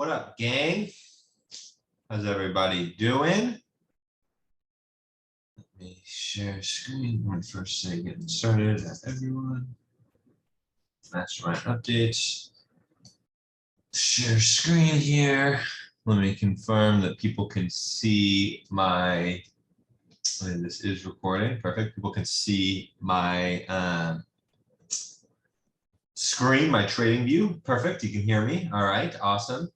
What up, gang? How's everybody doing? Let me share screen. When first say getting started. Everyone. Mastermind updates. Share screen here. Let me confirm that people can see my. This is recording. Perfect. People can see my screen, my trading view. Perfect. You can hear me. All right. Awesome.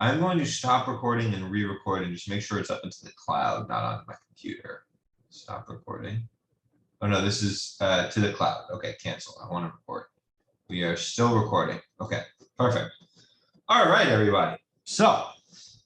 I'm going to stop recording and re-record and just make sure it's up into the cloud, not on my computer. Stop recording. Oh no, this is to the cloud. Okay, cancel. I want to record. We are still recording. Okay, perfect. All right, everybody. So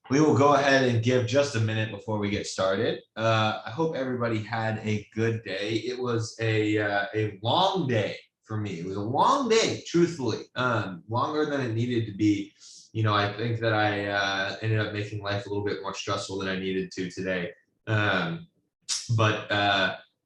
we will go ahead and give just a minute before we get started. I hope everybody had a good day. It was a long day for me. It was a long day, truthfully, longer than it needed to be. You know, I think that I ended up making life a little bit more stressful than I needed to today, but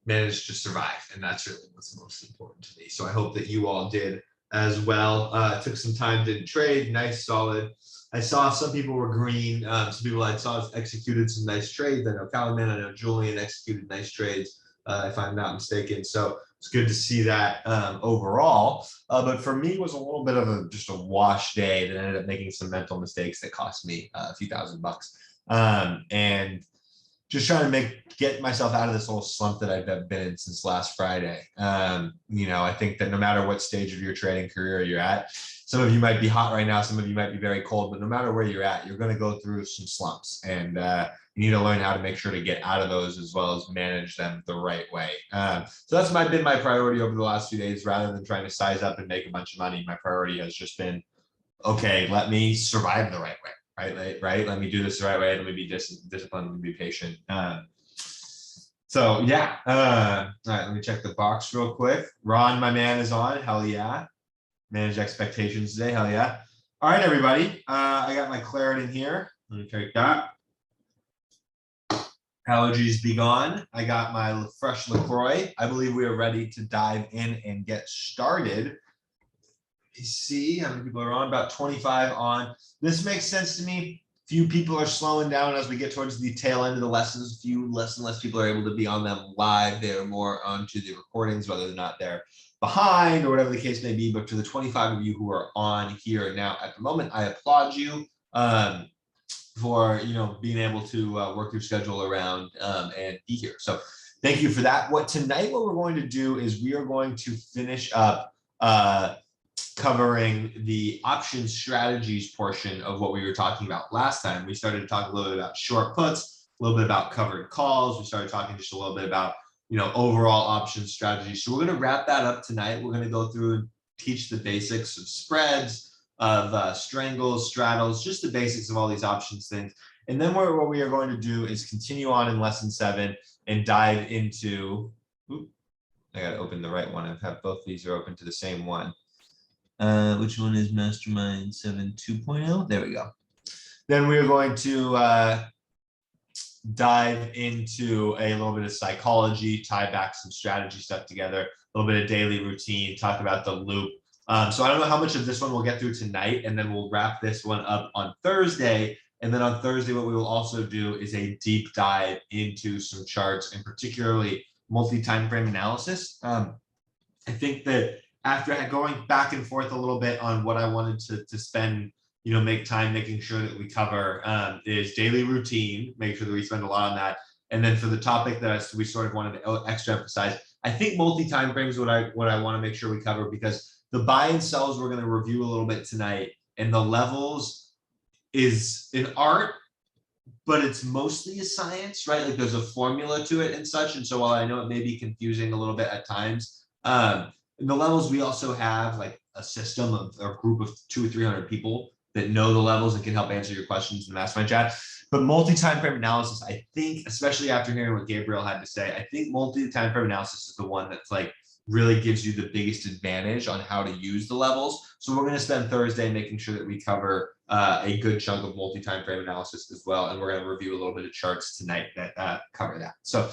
managed to survive, and that's really what's most important to me. So I hope that you all did as well. Took some time, didn't trade, nice, solid. I saw some people were green. Some people I saw executed some nice trades. I know Calaman, I know Julian executed nice trades, if I'm not mistaken. So it's good to see that overall. But for me, it was a little bit of just a wash day that ended up making some mental mistakes that cost me a few $1,000s. And just trying to get myself out of this little slump that I've been in since last Friday. You know, I think that no matter what stage of your trading career you're at, some of you might be hot right now, some of you might be very cold, but no matter where you're at, you're going to go through some slumps, and you need to learn how to make sure to get out of those as well as manage them the right way. So that's been my priority over the last few days. Rather than trying to size up and make a bunch of money, my priority has just been, okay, let me survive the right way. Right? Let me do this the right way. Let me be disciplined. Let me be patient. So yeah. All right. Let me check the box real quick. Ron, my man, is on. Hell yeah. Manage expectations today. Hell yeah. All right, everybody. I got my Claritin here. Let me take that. Allergies be gone. I got my fresh LaCroix. I believe we are ready to dive in and get started. You see how many people are on? About 25 on. This makes sense to me. Few people are slowing down as we get towards the tail end of the lessons. Few less and less people are able to be on them live. They're more onto the recordings, whether or not they're behind or whatever the case may be. But to the 25 of you who are on here now at the moment, I applaud you for being able to work your schedule around and be here. So thank you for that. What we're going to do is we are going to finish up covering the option strategies portion of what we were talking about last time. We started to talk a little bit about short puts, a little bit about covered calls. We started talking just a little bit about overall option strategies. So we're going to wrap that up tonight. We're going to go through and teach the basics of spreads, of strangles, straddles, just the basics of all these options things. And then what we are going to do is continue on in lesson 7 and dive into. I got to open the right one. I've had both these are open to the same one. Which one is Mastermind 7 2.0? There we go. Then we're going to dive into a little bit of psychology, tie back some strategy stuff together, a little bit of daily routine, talk about the loop. So I don't know how much of this one we'll get through tonight, and then we'll wrap this one up on Thursday. And then on Thursday, what we will also do is a deep dive into some charts, and particularly multi-time frame analysis. I think that after going back and forth a little bit on what I wanted to spend, make time making sure that we cover is daily routine, make sure that we spend a lot on that. And then for the topic that we sort of wanted to extra emphasize, I think multi-time frames is what I want to make sure we cover, because the buy and sells we're going to review a little bit tonight, and the levels is an art, but it's mostly a science, right? Like there's a formula to it and such. And so while I know it may be confusing a little bit at times, in the levels, we also have like a system of a group of 200 or 300 people that know the levels and can help answer your questions in the mastermind chat. But multi-time frame analysis, I think, especially after hearing what Gabriel had to say, I think multi-time frame analysis is the one that's like really gives you the biggest advantage on how to use the levels. So we're going to spend Thursday making sure that we cover a good chunk of multi-time frame analysis as well. And we're going to review a little bit of charts tonight that cover that. So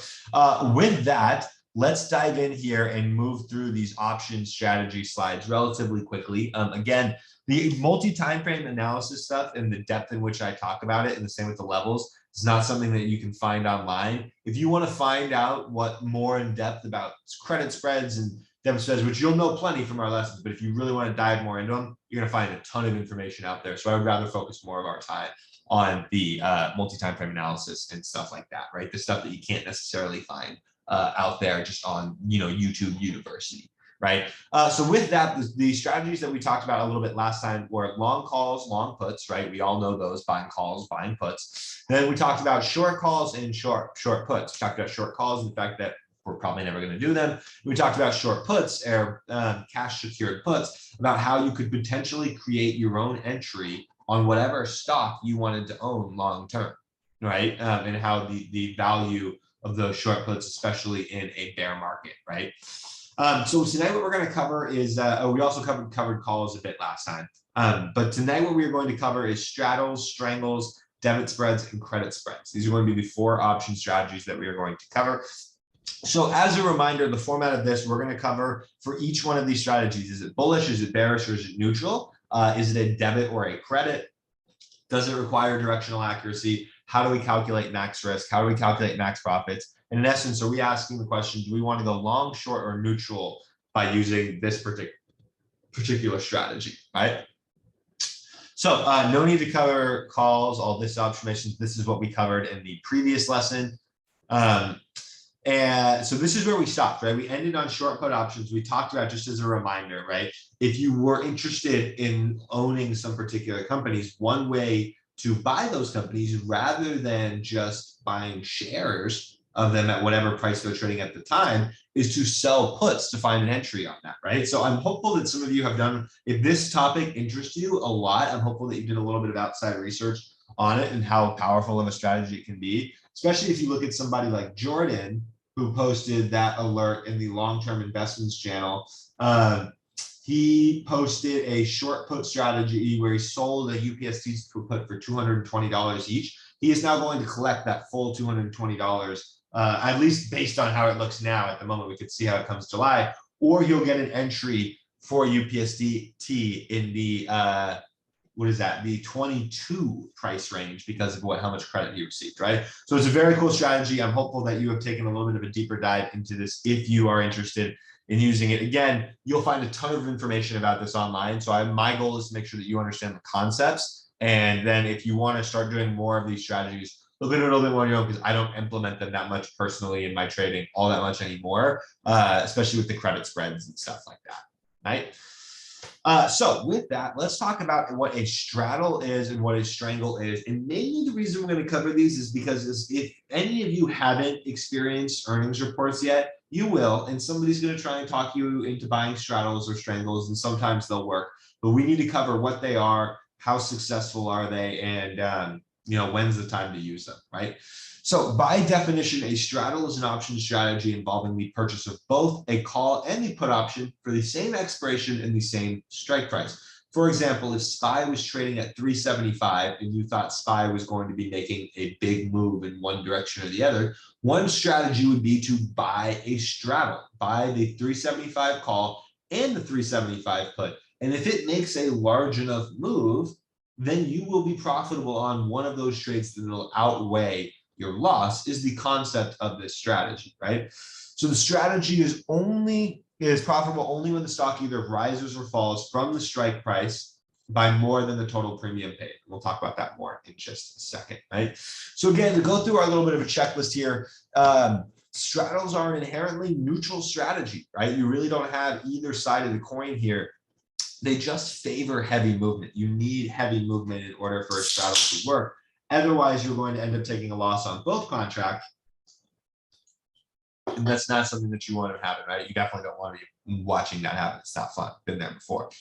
with that, let's dive in here and move through these option strategy slides relatively quickly. Again, the multi-time frame analysis stuff and the depth in which I talk about it, and the same with the levels, is not something that you can find online. If you want to find out what more in depth about credit spreads and debit spreads, which you'll know plenty from our lessons, but if you really want to dive more into them, you're going to find a ton of information out there. So I would rather focus more of our time on the multi-time frame analysis and stuff like that, right? The stuff that you can't necessarily find out there just on, YouTube University, right? So with that, the strategies that we talked about a little bit last time were long calls, long puts, right? We all know those, buying calls, buying puts. Then we talked about short calls and short puts. We talked about short calls and the fact that we're probably never going to do them. We talked about short puts or cash secured puts, about how you could potentially create your own entry on whatever stock you wanted to own long term, right? And how the value of those short puts, especially in a bear market, right? So tonight what we're going to cover is, we also covered calls a bit last time. But tonight what we're going to cover is straddles, strangles, debit spreads, and credit spreads. These are going to be the 4 option strategies that we are going to cover. So as a reminder, the format of this, we're going to cover for each one of these strategies. Is it bullish? Is it bearish? Or is it neutral? Is it a debit or a credit? Does it require directional accuracy? How do we calculate max risk? How do we calculate max profits? And in essence, are we asking the question, do we want to go long, short, or neutral by using this particular strategy, right? So no need to cover calls, all this observations. This is what we covered in the previous lesson. And so this is where we stopped, right? We ended on short put options. We talked about, just as a reminder, right? If you were interested in owning some particular companies, one way to buy those companies rather than just buying shares of them at whatever price they're trading at the time is to sell puts to find an entry on that, right? So I'm hopeful that some of you have done, if this topic interests you a lot, I'm hopeful that you did a little bit of outside research on it and how powerful of a strategy it can be, especially if you look at somebody like Jordan, who posted that alert in the long-term investments channel. He posted a short put strategy where he sold a UPST put for $220 each. He is now going to collect that full $220, at least based on how it looks now. At the moment, we could see how it comes July, or he'll get an entry for UPST in the the 22 price range because of how much credit he received, right? So it's a very cool strategy. I'm hopeful that you have taken a little bit of a deeper dive into this if you are interested in using it. Again, you'll find a ton of information about this online. So my goal is to make sure that you understand the concepts. And then if you want to start doing more of these strategies, look at it a little bit more on your own, because I don't implement them that much personally in my trading all that much anymore, especially with the credit spreads and stuff like that, right? So with that, let's talk about what a straddle is and what a strangle is. And mainly the reason we're going to cover these is because if any of you haven't experienced earnings reports yet, you will, and somebody's going to try and talk you into buying straddles or strangles, and sometimes they'll work. But we need to cover what they are, how successful are they, and when's the time to use them, right? So by definition, a straddle is an option strategy involving the purchase of both a call and the put option for the same expiration and the same strike price. For example, if SPY was trading at 375 and you thought SPY was going to be making a big move in one direction or the other, one strategy would be to buy a straddle, buy the 375 call and the 375 put. And if it makes a large enough move, then you will be profitable on one of those trades that will outweigh your loss, is the concept of this strategy, right? So the strategy is profitable only when the stock either rises or falls from the strike price by more than the total premium paid. We'll talk about that more in just a second, right? So again, to go through our little bit of a checklist here, straddles are an inherently neutral strategy, right? You really don't have either side of the coin here. They just favor heavy movement. You need heavy movement in order for a straddle to work. Otherwise, you're going to end up taking a loss on both contracts. And that's not something that you want to happen, right? You definitely don't want to be watching that happen. It's not fun. Been there before.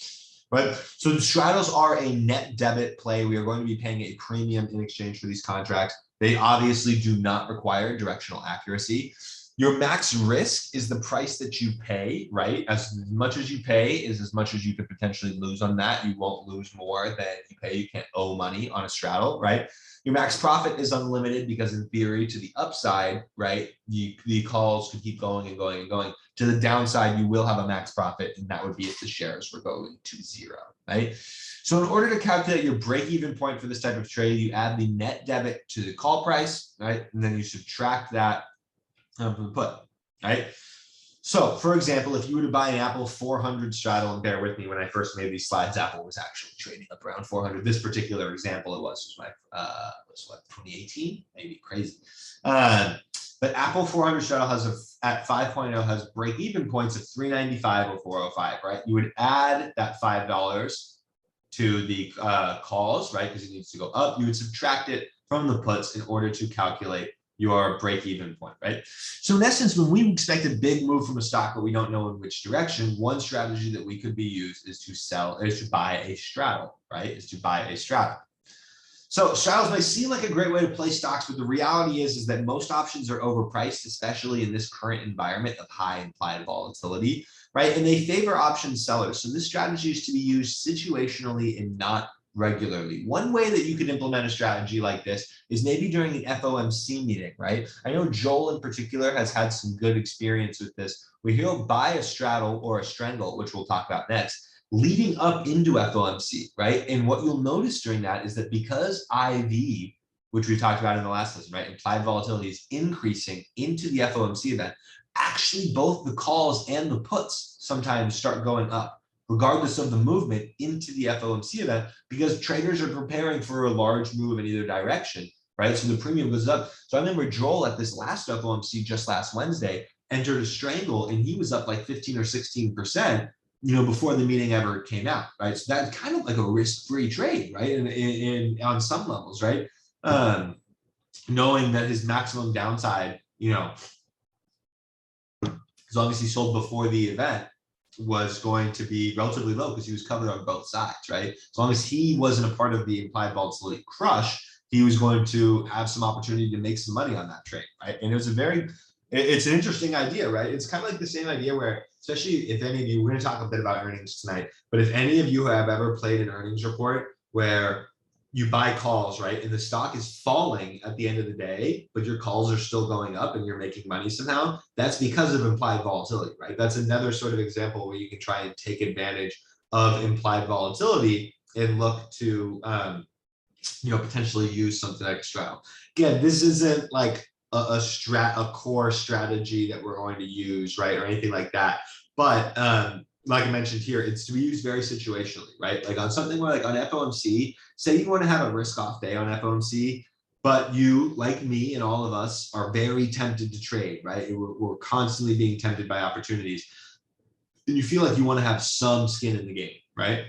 Right? So the straddles are a net debit play. We are going to be paying a premium in exchange for these contracts. They obviously do not require directional accuracy. Your max risk is the price that you pay, right? As much as you pay is as much as you could potentially lose on that. You won't lose more than you pay. You can't owe money on a straddle, right? Your max profit is unlimited because in theory to the upside, right, the calls could keep going and going and going. To the downside, you will have a max profit, and that would be if the shares were going to zero, right? So in order to calculate your break-even point for this type of trade, you add the net debit to the call price, right? And then you subtract that from the put, right? So for example, if you were to buy an Apple 400 straddle, and bear with me, when I first made these slides, Apple was actually trading up around 400. This particular example, it was my, was what, 2018, maybe crazy. But Apple 400 straddle has at 5.0 has break-even points of 395 or 405, right? You would add that $5 to the calls, right? Because it needs to go up. You would subtract it from the puts in order to calculate your break-even point, right? So in essence, when we expect a big move from a stock, but we don't know in which direction, one strategy that we could be used is to buy a straddle, right? Is to buy a straddle. So straddles may seem like a great way to play stocks, but the reality is that most options are overpriced, especially in this current environment of high implied volatility, right? And they favor option sellers. So this strategy is to be used situationally and not regularly. One way that you could implement a strategy like this is maybe during an FOMC meeting, right? I know Joel in particular has had some good experience with this, where he'll buy a straddle or a strangle, which we'll talk about next, leading up into FOMC, right? And what you'll notice during that is that because IV, which we talked about in the last lesson, right, implied volatility is increasing into the FOMC event, actually both the calls and the puts sometimes start going up, regardless of the movement into the FOMC event, because traders are preparing for a large move in either direction, right? So the premium goes up. So I remember Joel at this last FOMC just last Wednesday entered a strangle, and he was up like 15 or 16%, you know, before the meeting ever came out, right? So that's kind of like a risk-free trade, right? And on some levels, right? Knowing that his maximum downside, you know, as long as he sold before the event, was going to be relatively low because he was covered on both sides, right? As long as he wasn't a part of the implied volatility crush, he was going to have some opportunity to make some money on that trade, right? And it was it's an interesting idea, right? It's kind of like the same idea where, especially if any of you, we're going to talk a bit about earnings tonight, but if any of you have ever played an earnings report where you buy calls, right? And the stock is falling at the end of the day, but your calls are still going up and you're making money somehow. That's because of implied volatility, right? That's another sort of example where you can try and take advantage of implied volatility and look to, you know, potentially use something like straddle. Again, this isn't like a core strategy that we're going to use, right? Or anything like that. But like I mentioned here, it's to be used very situationally, right? Like on something like on FOMC, say you want to have a risk off day on FOMC, but you, like me and all of us, are very tempted to trade, right? We're constantly being tempted by opportunities. And you feel like you want to have some skin in the game, right?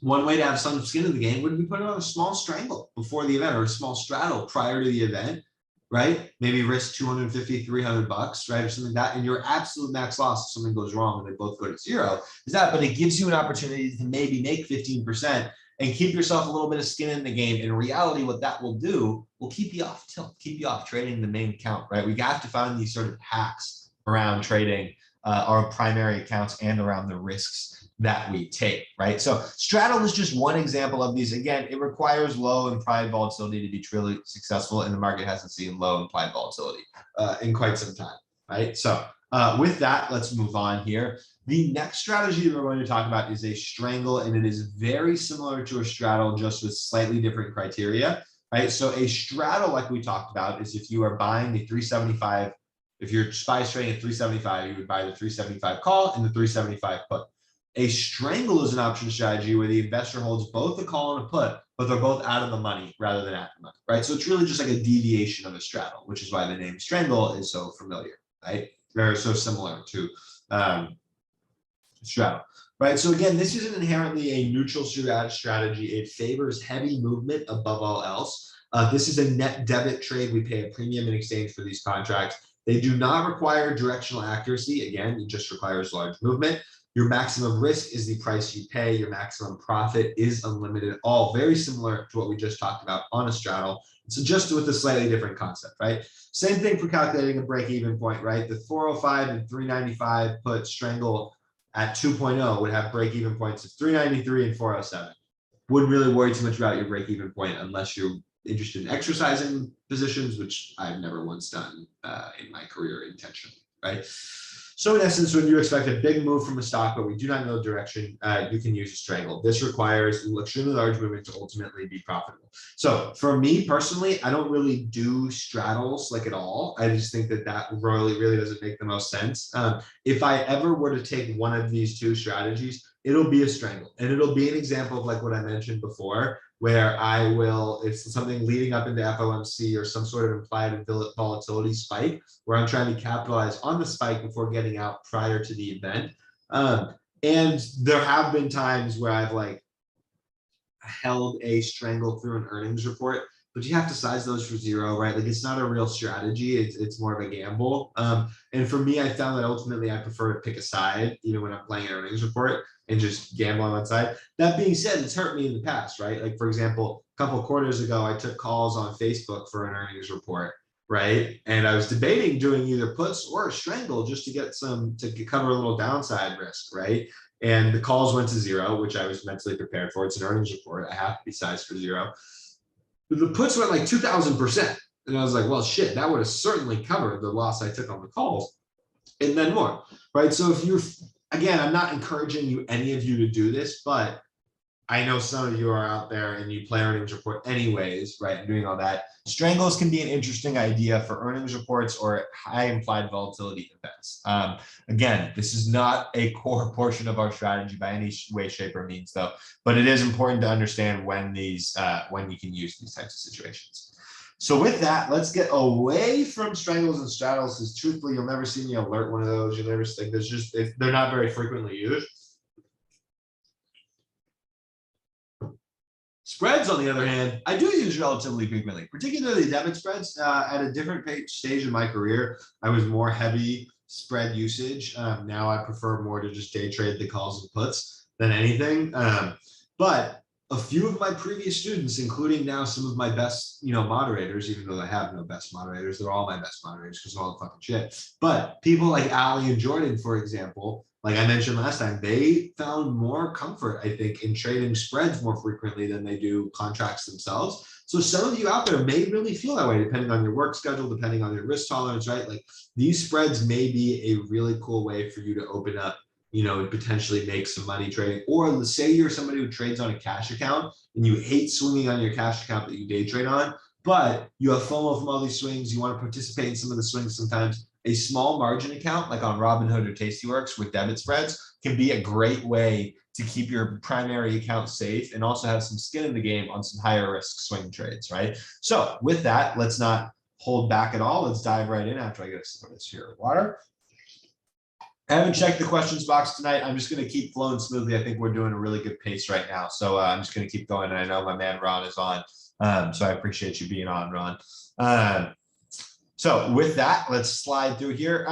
One way to have some skin in the game would be put on a small strangle before the event or a small straddle prior to the event, right? Maybe risk 250, 300 bucks, right? Or something like that. And your absolute max loss if something goes wrong and they both go to zero is that, but it gives you an opportunity to maybe make 15% and keep yourself a little bit of skin in the game. In reality, what that will do will keep you off tilt, keep you off trading the main account, right? We have to find these sort of hacks around trading our primary accounts and around the risks that we take, right? So straddle is just one example of these. Again, it requires low implied volatility to be truly successful, and the market hasn't seen low implied volatility in quite some time, right? So with that, let's move on here. The next strategy that we're going to talk about is a strangle, and it is very similar to a straddle, just with slightly different criteria, right? So a straddle, like we talked about, is if you are buying the 375, if your SPY is trading at 375, you would buy the 375 call and the 375 put. A strangle is an option strategy where the investor holds both a call and a put, but they're both out of the money rather than at the money, right? So it's really just like a deviation of a straddle, which is why the name strangle is so familiar, right? They're so similar to straddle, right? So again, this isn't inherently a neutral strategy. It favors heavy movement above all else. This is a net debit trade. We pay a premium in exchange for these contracts. They do not require directional accuracy. Again, it just requires large movement. Your maximum risk is the price you pay. Your maximum profit is unlimited, all very similar to what we just talked about on a straddle. So just with a slightly different concept, right? Same thing for calculating a break-even point, right? The 405 and 395 put strangle at 2.0 would have break-even points of 393 and 407. Wouldn't really worry too much about your break-even point unless you're interested in exercising positions, which I've never once done in my career intentionally, right? So in essence, when you expect a big move from a stock, but we do not know the direction, you can use a strangle. This requires an extremely large movement to ultimately be profitable. So for me personally, I don't really do straddles like at all. I just think that that really doesn't make the most sense. If I ever were to take one of these two strategies, it'll be a strangle, and it'll be an example of like what I mentioned before, where I will, it's something leading up into FOMC or some sort of implied volatility spike, where I'm trying to capitalize on the spike before getting out prior to the event. And there have been times where I've like held a strangle through an earnings report, but you have to size those for zero, right? Like it's not a real strategy. It's more of a gamble. And for me, I found that ultimately I prefer to pick a side, even when I'm playing an earnings report, and just gamble on one side. That being said, it's hurt me in the past, right? Like for example, a couple of quarters ago, I took calls on Facebook for an earnings report, right? And I was debating doing either puts or a strangle just to get some, to cover a little downside risk, right? And the calls went to zero, which I was mentally prepared for. It's an earnings report. I have to be sized for zero. But the puts went like 2,000%. And I was like, well, shit, that would have certainly covered the loss I took on the calls and then more, right? So if you're, again, I'm not encouraging you, any of you to do this, but I know some of you are out there and you play earnings report anyways, right? And doing all that. Strangles can be an interesting idea for earnings reports or high implied volatility events. Again, this is not a core portion of our strategy by any way, shape, or means, though. But it is important to understand when these, when you can use these types of situations. So with that, let's get away from strangles and straddles, because truthfully, you'll never see me alert one of those. You'll never think there's just, they're not very frequently used. Spreads, on the other hand, I do use relatively frequently, particularly debit spreads. At a different stage in my career, I was more heavy spread usage. Now I prefer more to just day trade the calls and puts than anything. But a few of my previous students, including now some of my best, moderators, even though I have no best moderators, they're all my best moderators because they're all the fucking shit. But people like Ali and Jordan, for example, like I mentioned last time, they found more comfort, I think, in trading spreads more frequently than they do contracts themselves. So some of you out there may really feel that way, depending on your work schedule, depending on your risk tolerance, right? Like these spreads may be a really cool way for you to open up, and potentially make some money trading. Or let's say you're somebody who trades on a cash account and you hate swinging on your cash account that you day trade on, but you have FOMO from all these swings. You want to participate in some of the swings sometimes. A small margin account like on Robinhood or Tastyworks with debit spreads can be a great way to keep your primary account safe and also have some skin in the game on some higher risk swing trades, right? So with that, let's not hold back at all. Let's dive right in after I get a sip of this here water. I haven't checked the questions box tonight. I'm just going to keep flowing smoothly. I think we're doing a really good pace right now. So I'm just going to keep going. And I know my man Ron is on. So I appreciate you being on, Ron. So with that, let's slide through here.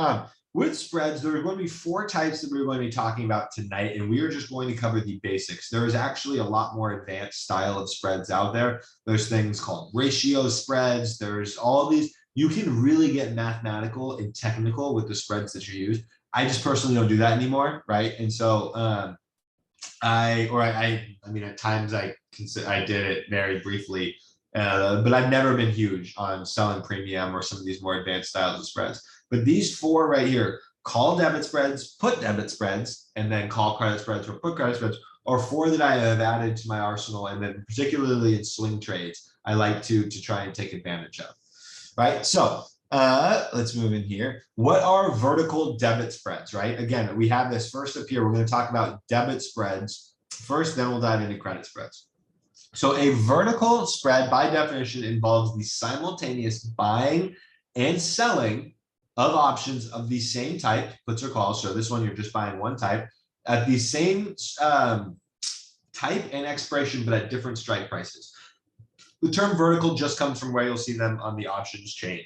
With spreads, there are going to be 4 types that we're going to be talking about tonight, and we are just going to cover the basics. There is actually a lot more advanced style of spreads out there. There's things called ratio spreads. There's all these. You can really get mathematical and technical with the spreads that you use. I just personally don't do that anymore, right? And so I mean, at times I did it very briefly. But I've never been huge on selling premium or some of these more advanced styles of spreads. But these 4 right here, call debit spreads, put debit spreads, and then call credit spreads or put credit spreads, are 4 that I have added to my arsenal. And then particularly in swing trades, I like to try and take advantage of, right? So let's move in here. What are vertical debit spreads, right? Again, we have this first up here. We're going to talk about debit spreads first, then we'll dive into credit spreads. So a vertical spread by definition involves the simultaneous buying and selling of options of the same type, puts or calls. So this one, you're just buying one type at the same type and expiration, but at different strike prices. The term vertical just comes from where you'll see them on the options chain.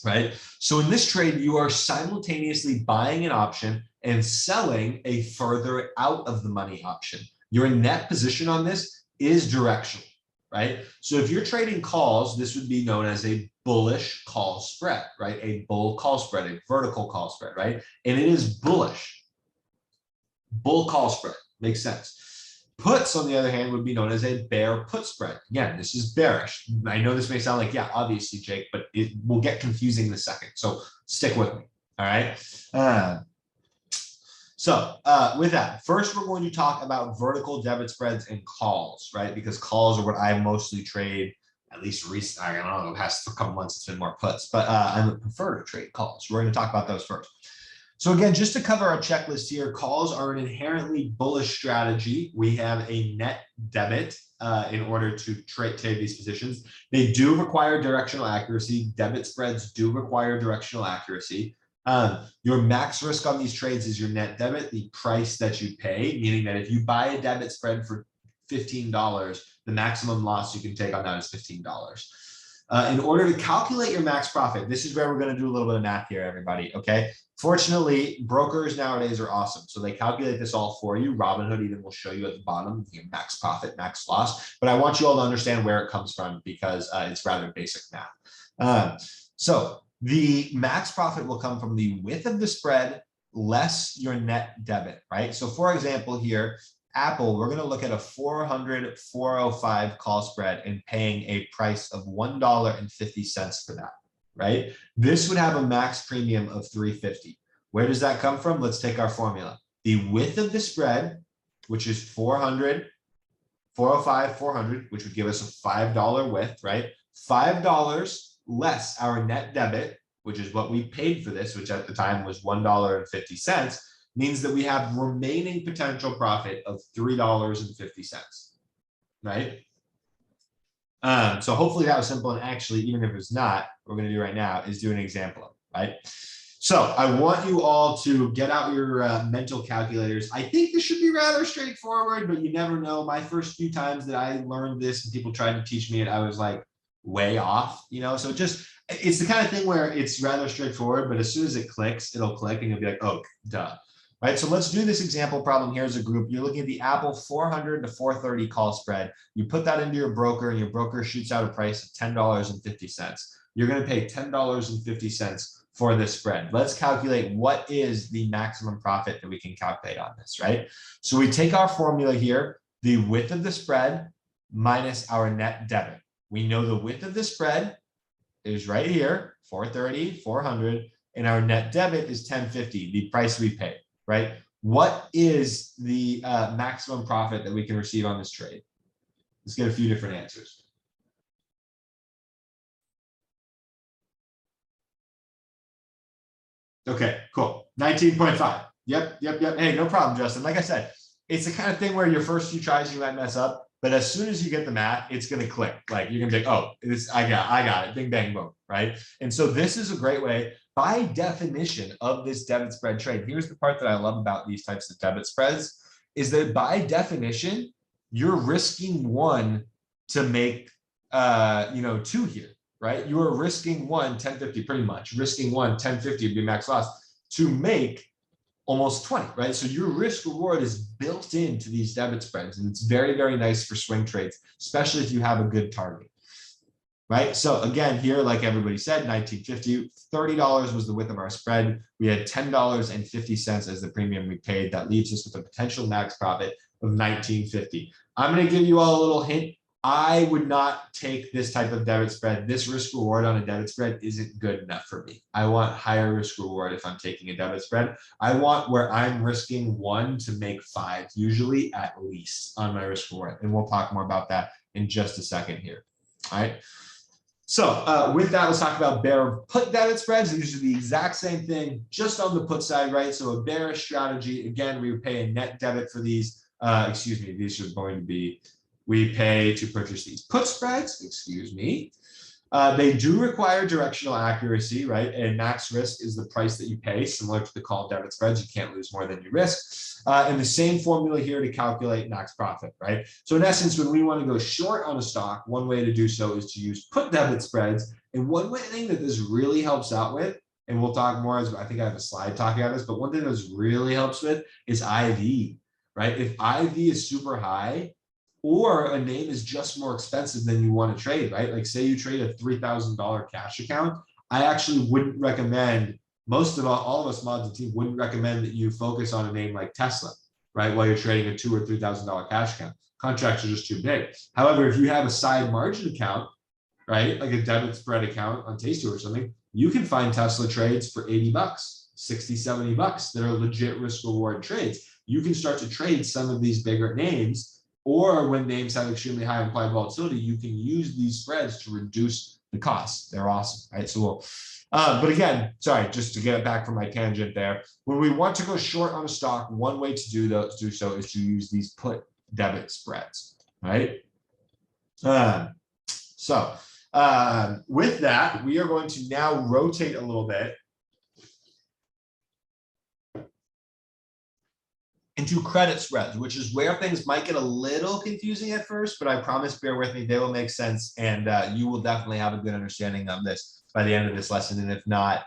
right? So in this trade, you are simultaneously buying an option and selling a further out of the money option. Your net position on this is directional, right? So if you're trading calls, this would be known as a bullish call spread, right? A bull call spread, a vertical call spread, right? And it is bullish. Bull call spread makes sense. Puts, on the other hand, would be known as a bear put spread. Again, this is bearish. I know this may sound like, yeah, obviously, Jake, but it will get confusing in a second. So stick with me. All right. With that, first, we're going to talk about vertical debit spreads and calls, right? Because calls are what I mostly trade, at least recently. I don't know, the past couple months, it's been more puts, but I prefer to trade calls. We're going to talk about those first. So again, just to cover our checklist here, calls are an inherently bullish strategy. We have a net debit in order to trade these positions. They do require directional accuracy. Debit spreads do require directional accuracy. Your max risk on these trades is your net debit, the price that you pay, meaning that if you buy a debit spread for $15, the maximum loss you can take on that is $15. In order to calculate your max profit, this is where we're going to do a little bit of math here, everybody, okay? Fortunately, brokers nowadays are awesome. So they calculate this all for you. Robinhood even will show you at the bottom your max profit, max loss. But I want you all to understand where it comes from because it's rather basic math. So the max profit will come from the width of the spread less your net debit, right? So for example here, Apple, we're going to look at a 400-405 call spread and paying a price of $1.50 for that, right? This would have a max premium of $3.50. Where does that come from? Let's take our formula. The width of the spread, which is 400, 405, 400, which would give us a $5 width, right? $5 less our net debit, which is what we paid for this, which at the time was $1.50, means that we have remaining potential profit of $3.50, right? So hopefully that was simple. And actually, even if it's not, what we're going to do right now is do an example of it, right? So I want you all to get out your mental calculators. I think this should be rather straightforward, but you never know. My first few times that I learned this and people tried to teach me it, I was like way off, you know? So it's the kind of thing where it's rather straightforward, but as soon as it clicks, it'll click and you'll be like, oh, duh. Right, so let's do this example problem here as a group. You're looking at the Apple 400 to 430 call spread. You put that into your broker and your broker shoots out a price of $10.50. You're going to pay $10.50 for this spread. Let's calculate what is the maximum profit that we can calculate on this, right? So we take our formula here, the width of the spread minus our net debit. We know the width of the spread is right here, 430, 400, and our net debit is 1050, the price we pay. Right? What is the maximum profit that we can receive on this trade? Let's get a few different answers. Okay, cool. 19.5. Yep. Hey, no problem, Justin. Like I said, it's the kind of thing where your first few tries you might mess up, but as soon as you get the math, it's going to click. Like you're going to be like, oh, I got it. Bing, bang, boom. Right? And so this is a great way. By definition of this debit spread trade, here's the part that I love about these types of debit spreads, is that by definition, you're risking one to make, two here, right? You are risking one 1050, pretty much. Risking one 1050 would be max loss to make almost 20, right? So your risk reward is built into these debit spreads, and it's very, very nice for swing trades, especially if you have a good target. Right. So again, here, like everybody said, 1950, $30 was the width of our spread. We had $10.50 as the premium we paid. That leaves us with a potential max profit of $19.50. I'm going to give you all a little hint. I would not take this type of debit spread. This risk reward on a debit spread isn't good enough for me. I want higher risk reward if I'm taking a debit spread. I want where I'm risking 1 to make 5, usually at least on my risk reward. And we'll talk more about that in just a second here. All right. So with that, let's talk about bear put debit spreads. These are the exact same thing, just on the put side, right? So a bearish strategy, again, we would pay a net debit for these. These are going to be, we pay to purchase these put spreads, They do require directional accuracy, right? And max risk is the price that you pay, similar to the call debit spreads. You can't lose more than you risk. And the same formula here to calculate max profit, right? So in essence, when we want to go short on a stock, one way to do so is to use put debit spreads. And one thing that this really helps out with, and we'll talk more as I think I have a slide talking about this, but one thing that this really helps with is IV, right? If IV is super high, or a name is just more expensive than you want to trade, right? Like say you trade a $3,000 cash account. I actually wouldn't recommend, all of us mods and team wouldn't recommend that you focus on a name like Tesla, right? While you're trading a $2,000 or $3,000 cash account. Contracts are just too big. However, if you have a side margin account, right? Like a debit spread account on Tastyoo or something, you can find Tesla trades for $80, $60, $70 that are legit risk reward trades. You can start to trade some of these bigger names. Or when names have extremely high implied volatility, you can use these spreads to reduce the costs. They're awesome, right? So we'll, but again, sorry, just to get back from my tangent there. When we want to go short on a stock, one way to do so is to use these put debit spreads, right? With that, we are going to now rotate a little bit into credit spreads, which is where things might get a little confusing at first, but I promise, bear with me, they will make sense, and you will definitely have a good understanding of this by the end of this lesson. And if not,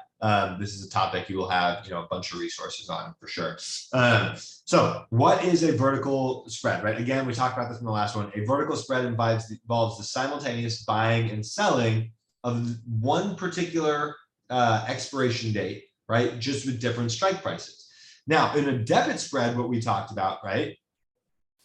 this is a topic you will have, a bunch of resources on for sure. So what is a vertical spread, right? Again, we talked about this in the last one. A vertical spread involves the simultaneous buying and selling of one particular expiration date, right? Just with different strike prices. Now, in a debit spread, what we talked about, right,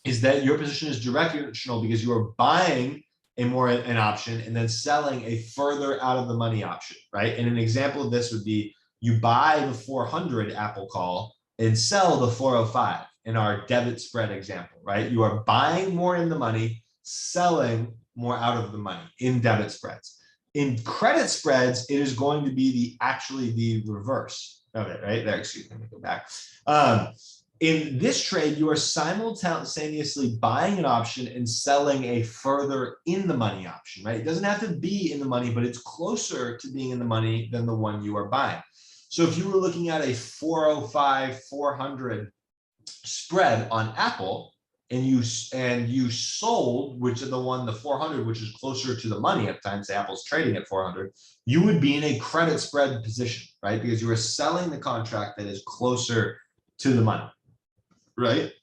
is that your position is directional because you are buying an option and then selling a further out of the money option, right? And an example of this would be you buy the 400 Apple call and sell the 405 in our debit spread example, right? You are buying more in the money, selling more out of the money in debit spreads. In credit spreads, it is going to be actually the reverse of it, right? There, excuse me, let me go back. In this trade, you are simultaneously buying an option and selling a further in the money option, right? It doesn't have to be in the money, but it's closer to being in the money than the one you are buying. So if you were looking at a 405, 400 spread on Apple, and you sold, which is the 400, which is closer to the money at times, Apple's trading at 400, you would be in a credit spread position, right? Because you are selling the contract that is closer to the money, right?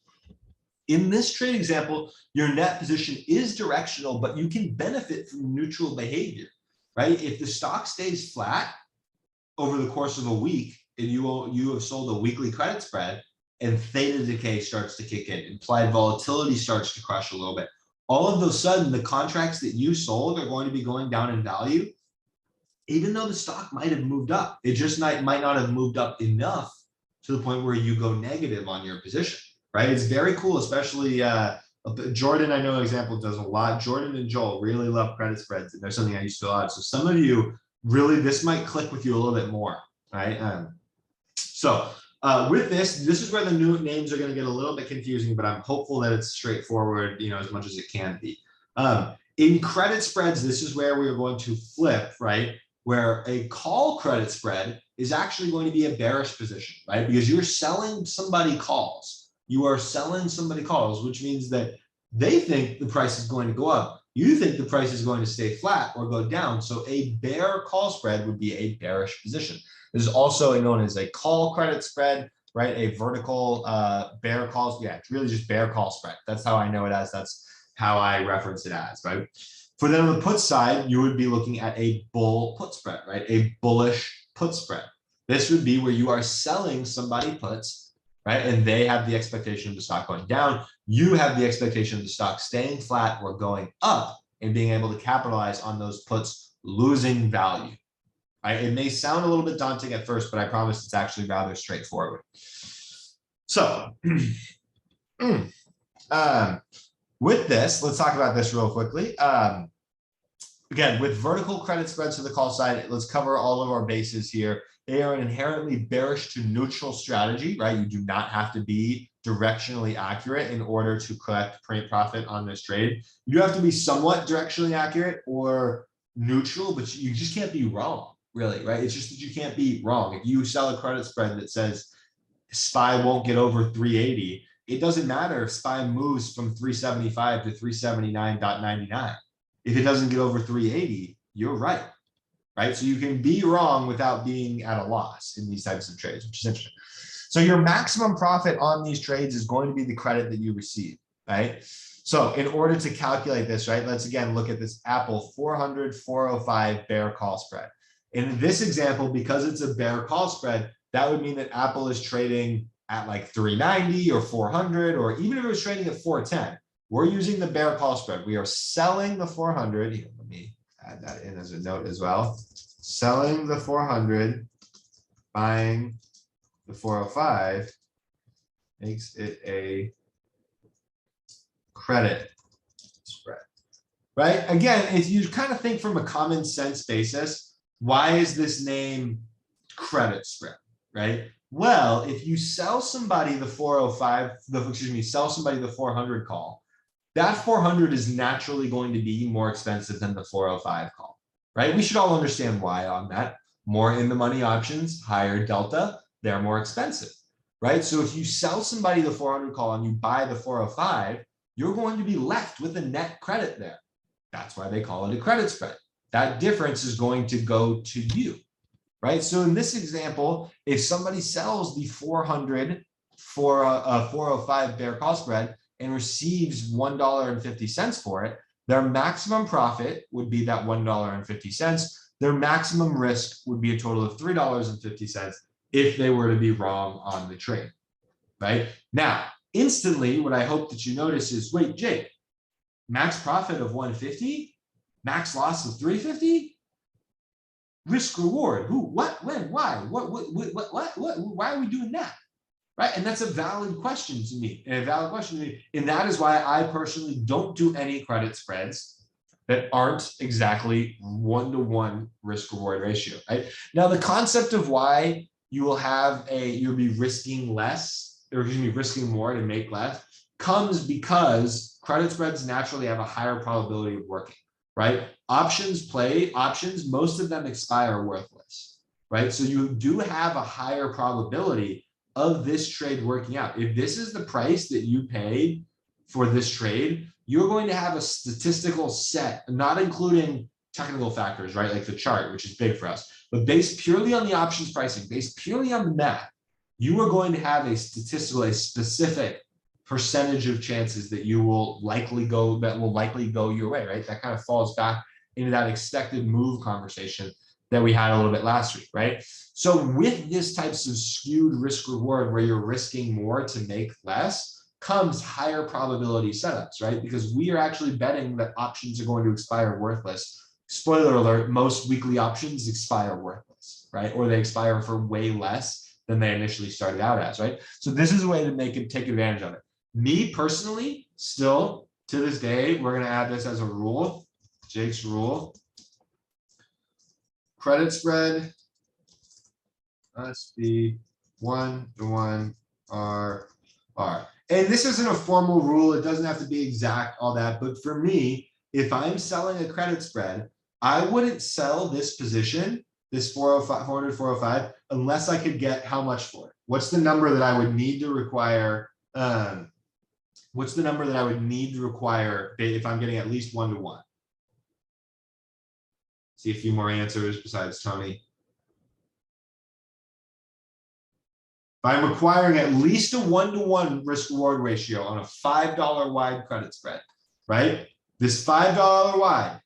In this trade example, your net position is directional, but you can benefit from neutral behavior, right? If the stock stays flat over the course of a week and you have sold a weekly credit spread, and theta decay starts to kick in, implied volatility starts to crush a little bit. All of a sudden, the contracts that you sold are going to be going down in value, even though the stock might have moved up. It just might not have moved up enough to the point where you go negative on your position, right? It's very cool, especially Jordan, I know an example does a lot. Jordan and Joel really love credit spreads, and there's something I used to do a lot. So some of you really, this might click with you a little bit more, right? With this is where the new names are going to get a little bit confusing, but I'm hopeful that it's straightforward, as much as it can be. In credit spreads, this is where we are going to flip, right? Where a call credit spread is actually going to be a bearish position, right? Because you're selling somebody calls. You are selling somebody calls, which means that they think the price is going to go up. You think the price is going to stay flat or go down. So a bear call spread would be a bearish position. This is also known as a call credit spread, right? A vertical bear calls. Yeah, it's really just bear call spread. That's how I know it as. That's how I reference it as, right? For then on the put side, you would be looking at a bull put spread, right? A bullish put spread. This would be where you are selling somebody puts, right? And they have the expectation of the stock going down. You have the expectation of the stock staying flat or going up and being able to capitalize on those puts losing value. It may sound a little bit daunting at first, but I promise it's actually rather straightforward. So with this, let's talk about this real quickly. Again, with vertical credit spreads to the call side, let's cover all of our bases here. They are an inherently bearish to neutral strategy, right? You do not have to be directionally accurate in order to collect profit on this trade. You have to be somewhat directionally accurate, or neutral, but you just can't be wrong, really, right? It's just that you can't be wrong. If you sell a credit spread that says SPY won't get over 380, it doesn't matter if SPY moves from 375 to 379.99. If it doesn't get over 380, you're right, right? So you can be wrong without being at a loss in these types of trades, which is interesting. So your maximum profit on these trades is going to be the credit that you receive, right? So in order to calculate this, right, let's again look at this Apple 400, 405 bear call spread. In this example, because it's a bear call spread, that would mean that Apple is trading at like 390 or 400, or even if it was trading at 410, we're using the bear call spread. We are selling the 400. Here, let me add that in as a note as well. Selling the 400, buying the 405 makes it a credit spread, right? Again, if you kind of think from a common sense basis, why is this name credit spread, right? Well, if you sell somebody the 405, sell somebody the 400 call, that 400 is naturally going to be more expensive than the 405 call, right? We should all understand why on that. More in the money options, higher delta, they're more expensive, right? So if you sell somebody the 400 call and you buy the 405, you're going to be left with a net credit there. That's why they call it a credit spread. That difference is going to go to you, right? So in this example, if somebody sells the 400 for a 405 bear call spread and receives $1.50 for it, their maximum profit would be that $1.50. Their maximum risk would be a total of $3.50 if they were to be wrong on the trade, right? Now, instantly, what I hope that you notice is, wait, Jake, max profit of 150, max loss of 350, risk reward, who, what, when, why, what, why are we doing that? Right, and that's a valid question to me, and that is why I personally don't do any credit spreads that aren't exactly 1-to-1 risk reward ratio. Right now, the concept of why you will have you'll be risking less, or excuse me, risking more to make less, comes because credit spreads naturally have a higher probability of working. Right, options, most of them expire worthless. Right, so you do have a higher probability of this trade working out. If this is the price that you paid for this trade, you're going to have a statistical set, not including technical factors, right? Like the chart, which is big for us, but based purely on the options pricing, based purely on the math, you are going to have a specific percentage of chances that you will likely go your way, right? That kind of falls back into that expected move conversation that we had a little bit last week, right? So with this types of skewed risk reward where you're risking more to make less comes higher probability setups, right? Because we are actually betting that options are going to expire worthless. Spoiler alert, most weekly options expire worthless, right? Or they expire for way less than they initially started out as, right? So this is a way to take advantage of it. Me personally, still to this day, we're going to add this as a rule, Jake's rule. Credit spread must be 1-to-1 R. And this isn't a formal rule. It doesn't have to be exact, all that. But for me, if I'm selling a credit spread, I wouldn't sell this position, this 400, 405, unless I could get how much for it? What's the number that I would need to require? What's the number that I would need to require if I'm getting at least 1-to-1? See a few more answers besides Tony. If I'm requiring at least a 1-to-1 risk reward ratio on a $5 wide credit spread, right? This $5 wide,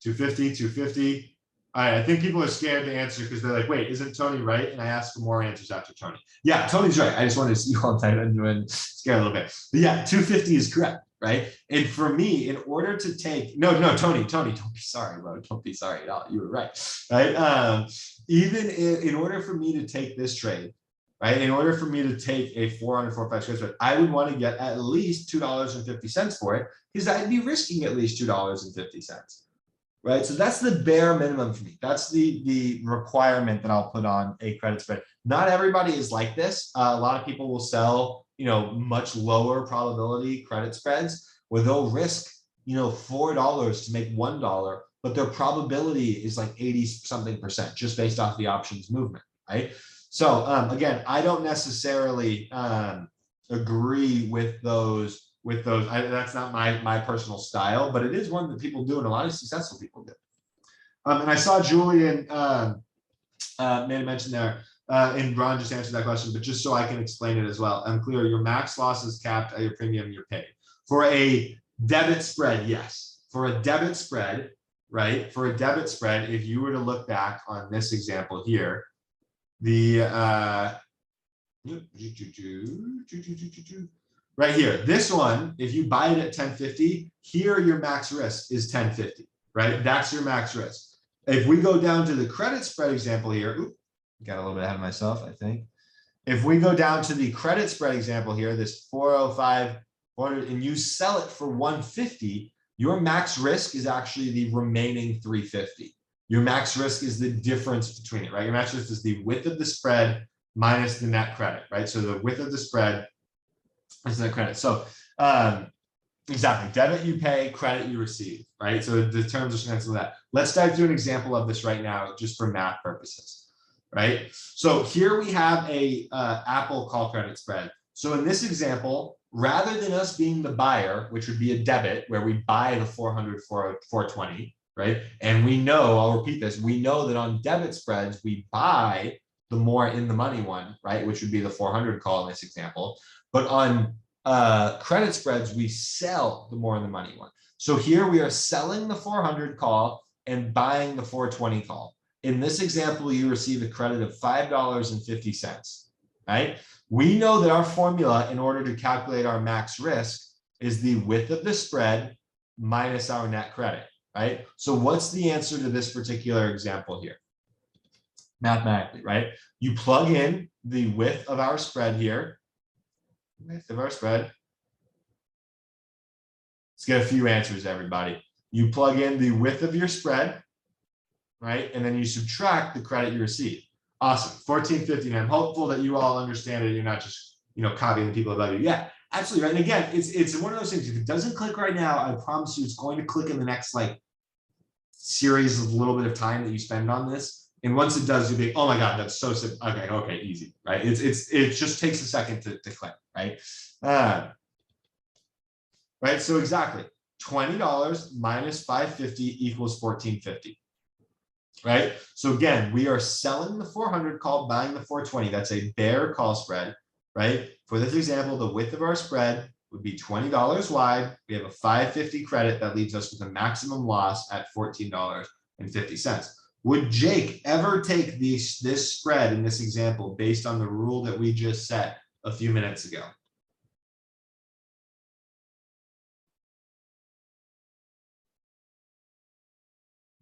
250, 250. All right, I think people are scared to answer because they're like, wait, isn't Tony right? And I asked for more answers after Tony. Yeah, Tony's right. I just wanted to see you all the time and scare a little bit. But yeah, 250 is correct. Right. And for me, in order to take Tony, don't be sorry, bro. Don't be sorry at all. You were right. Right. Even in order for me to take this trade, right, in order for me to take a 400, 405 trade, I would want to get at least $2.50 for it because I'd be risking at least $2.50. Right. So that's the bare minimum for me. That's the requirement that I'll put on a credit spread. Not everybody is like this. A lot of people will sell, much lower probability credit spreads where they'll risk $4 to make $1, but their probability is like 80 something percent just based off the options movement, right? So again, I don't necessarily agree with those. That's not my personal style, but it is one that people do and a lot of successful people do. And I saw Julian made a mention there, and Ron just answered that question, but just so I can explain it as well. I'm clear, your max loss is capped at your premium you're paid. For a debit spread, yes. For a debit spread, right? For a debit spread, if you were to look back on this example here, the right here, this one, if you buy it at 1050, here your max risk is 1050, right? That's your max risk. If we go down to the credit spread example here, got a little bit ahead of myself, I think. If we go down to the credit spread example here, this 405, 400, and you sell it for 150, your max risk is actually the remaining 350. Your max risk is the difference between it, right? Your max risk is the width of the spread minus the net credit, right? So the width of the spread is the net credit. So exactly, debit you pay, credit you receive, right? So the terms are sensitive to that. Let's dive through an example of this right now, just for math purposes, right? So here we have a Apple call credit spread. So in this example, rather than us being the buyer, which would be a debit where we buy the 400 for 420, right? And we know, I'll repeat this, we know that on debit spreads, we buy the more in the money one, right? Which would be the 400 call in this example. But on credit spreads, we sell the more in the money one. So here we are selling the 400 call and buying the 420 call. In this example, you receive a credit of $5.50, right? We know that our formula in order to calculate our max risk is the width of the spread minus our net credit, right? So what's the answer to this particular example here? Mathematically, right? You plug in the width of our spread here, width of our spread. Let's get a few answers, everybody. You plug in the width of your spread, right? And then you subtract the credit you receive. Awesome, 1450. I'm hopeful that you all understand it. You're not just, copying the people above you. Yeah, absolutely right. And again, it's one of those things. If it doesn't click right now, I promise you, it's going to click in the next series of little bit of time that you spend on this. And once it does, you'll be, oh my God, that's so simple. Okay, easy, right? It just takes a second to click, right? Right. So exactly, $20 minus 550 equals 1450. Right. So again, we are selling the 400 call, buying the 420. That's a bare call spread, right? For this example, the width of our spread would be $20 wide. We have a 550 credit that leaves us with a maximum loss at $14.50. Would Jake ever take this spread in this example based on the rule that we just set a few minutes ago?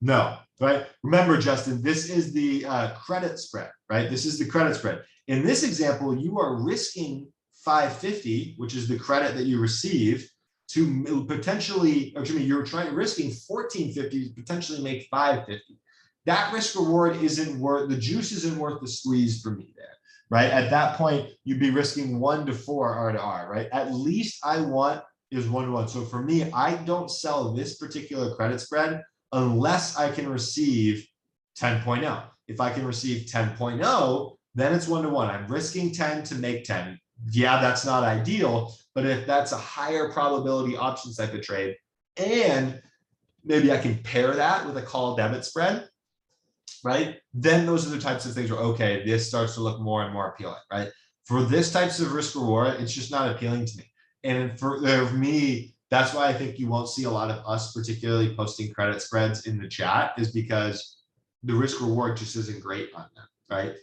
No, right? Remember, Justin, this is the credit spread, right? This is the credit spread. In this example, you are risking 550, which is the credit that you receive, to potentially, you're risking 1450 to potentially make 550. That risk reward isn't worth, the juice isn't worth the squeeze for me there, right? At that point, you'd be risking 1 to 4 R to R, right? At least I want is 1 to 1. So for me, I don't sell this particular credit spread unless I can receive 10.0. If I can receive 10.0, then it's 1 to 1. I'm risking 10 to make 10. Yeah, that's not ideal, but if that's a higher probability options type of trade, and maybe I can pair that with a call debit spread, right? Then those are the types of things where, okay, this starts to look more and more appealing, right? For this types of risk reward, it's just not appealing to me. And for me, that's why I think you won't see a lot of us particularly posting credit spreads in the chat, is because the risk reward just isn't great on them, right?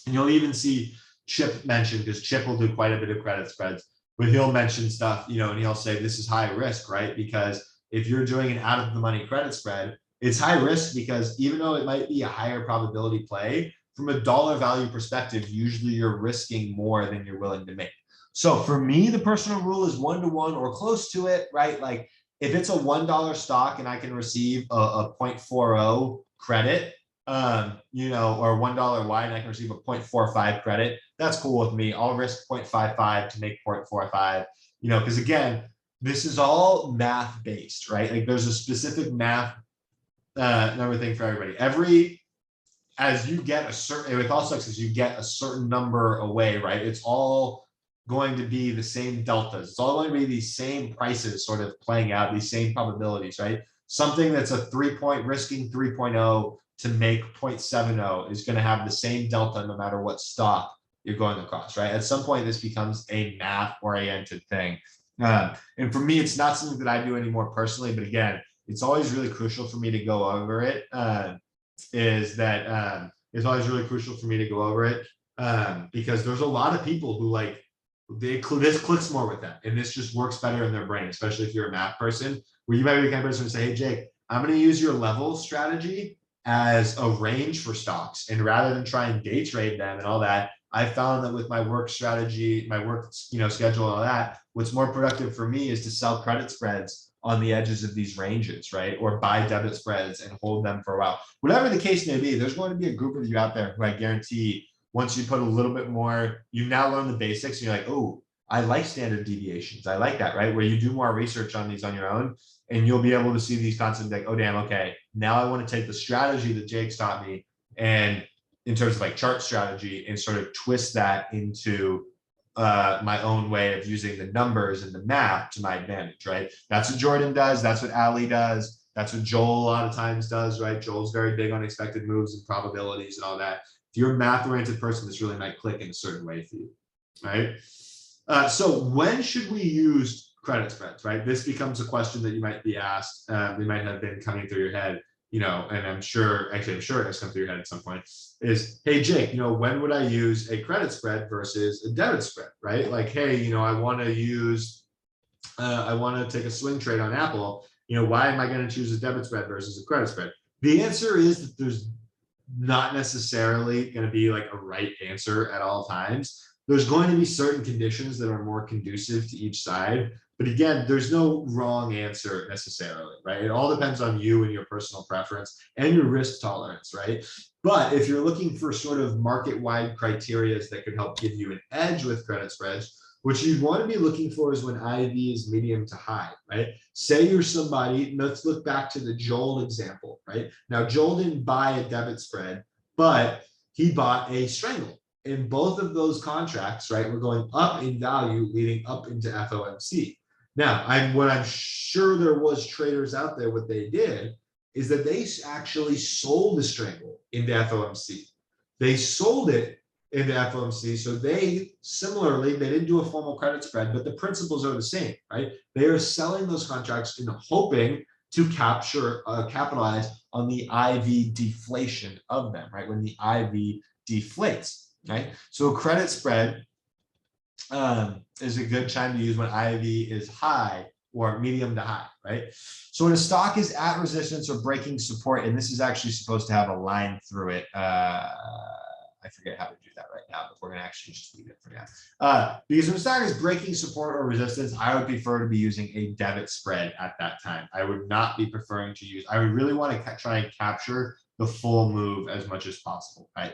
And you'll even see Chip mention, because Chip will do quite a bit of credit spreads, but he'll mention stuff, and he'll say this is high risk, right? Because if you're doing an out of the money credit spread, it's high risk because even though it might be a higher probability play, from a dollar value perspective, usually you're risking more than you're willing to make. So for me, the personal rule is 1 to 1 or close to it, right? Like if it's a $1 stock and I can receive a 0.40 credit, or $1 wide and I can receive a 0.45 credit, that's cool with me. I'll risk 0.55 to make 0.45, because again, this is all math based, right? Like there's a specific math number thing for everybody. As you get a certain, with all stocks, as you get a certain number away, right? It's all going to be the same deltas. It's all going to be these same prices sort of playing out, these same probabilities, right? Something that's a 3-point risking 3.0 to make 0.70 is going to have the same delta no matter what stock you're going across, right? At some point, this becomes a math-oriented thing. And for me, it's not something that I do anymore personally, but again, it's always really crucial for me to go over it. It's always really crucial for me to go over it because there's a lot of people who like this clicks more with them, and this just works better in their brain, especially if you're a math person, where you might be the kind of person who say, hey, Jake, I'm going to use your level strategy as a range for stocks. And rather than try and day trade them and all that, I found that with my work strategy, my work, schedule and all that, what's more productive for me is to sell credit spreads on the edges of these ranges, right? Or buy debit spreads and hold them for a while. Whatever the case may be, there's going to be a group of you out there who I guarantee once you put a little bit more, you now learn the basics, and you're like, oh, I like standard deviations. I like that, right? Where you do more research on these on your own, and you'll be able to see these concepts like, oh, damn, okay, now I want to take the strategy that Jake's taught me, and in terms of like chart strategy, and sort of twist that into my own way of using the numbers and the math to my advantage, right? That's what Jordan does. That's what Ali does. That's what Joel a lot of times does, right? Joel's very big on expected moves and probabilities and all that. If you're a math-oriented person, this really might click in a certain way for you, right? So when should we use credit spreads, right? This becomes a question that you might be asked. They might have been coming through your head, and I'm sure it has come through your head at some point, is, hey, Jake, when would I use a credit spread versus a debit spread, right? Like, hey, I want to take a swing trade on Apple. Why am I going to choose a debit spread versus a credit spread? The answer is that there's not necessarily going to be like a right answer at all times. There's going to be certain conditions that are more conducive to each side. But again, there's no wrong answer necessarily, right? It all depends on you and your personal preference and your risk tolerance, right? But if you're looking for sort of market-wide criteria that could help give you an edge with credit spreads, what you'd want to be looking for is when IV is medium to high, right? Say you're somebody, let's look back to the Joel example, right? Now, Joel didn't buy a debit spread, but he bought a strangle. And both of those contracts, right, were going up in value leading up into FOMC. Now, what I'm sure there was traders out there, what they did is that they actually sold the strangle into FOMC. They sold it into FOMC. So they didn't do a formal credit spread, but the principles are the same, right? They are selling those contracts and hoping to capitalize on the IV deflation of them, right? When the IV deflates, right? So a credit spread is a good time to use when IV is high or medium to high, right? So when a stock is at resistance or breaking support, and this is actually supposed to have a line through it. I forget how to do that right now, but we're going to actually just leave it for now. Because when a stock is breaking support or resistance, I would prefer to be using a debit spread at that time. I would not be preferring to use, I would really want to try and capture the full move as much as possible, right?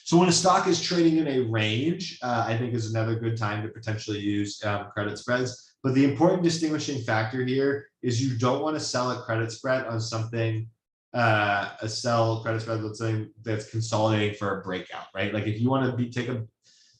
So when a stock is trading in a range, I think is another good time to potentially use credit spreads. But the important distinguishing factor here is you don't want to sell a credit spread on something, credit spread, let's say, that's consolidating for a breakout, right? Like if you want to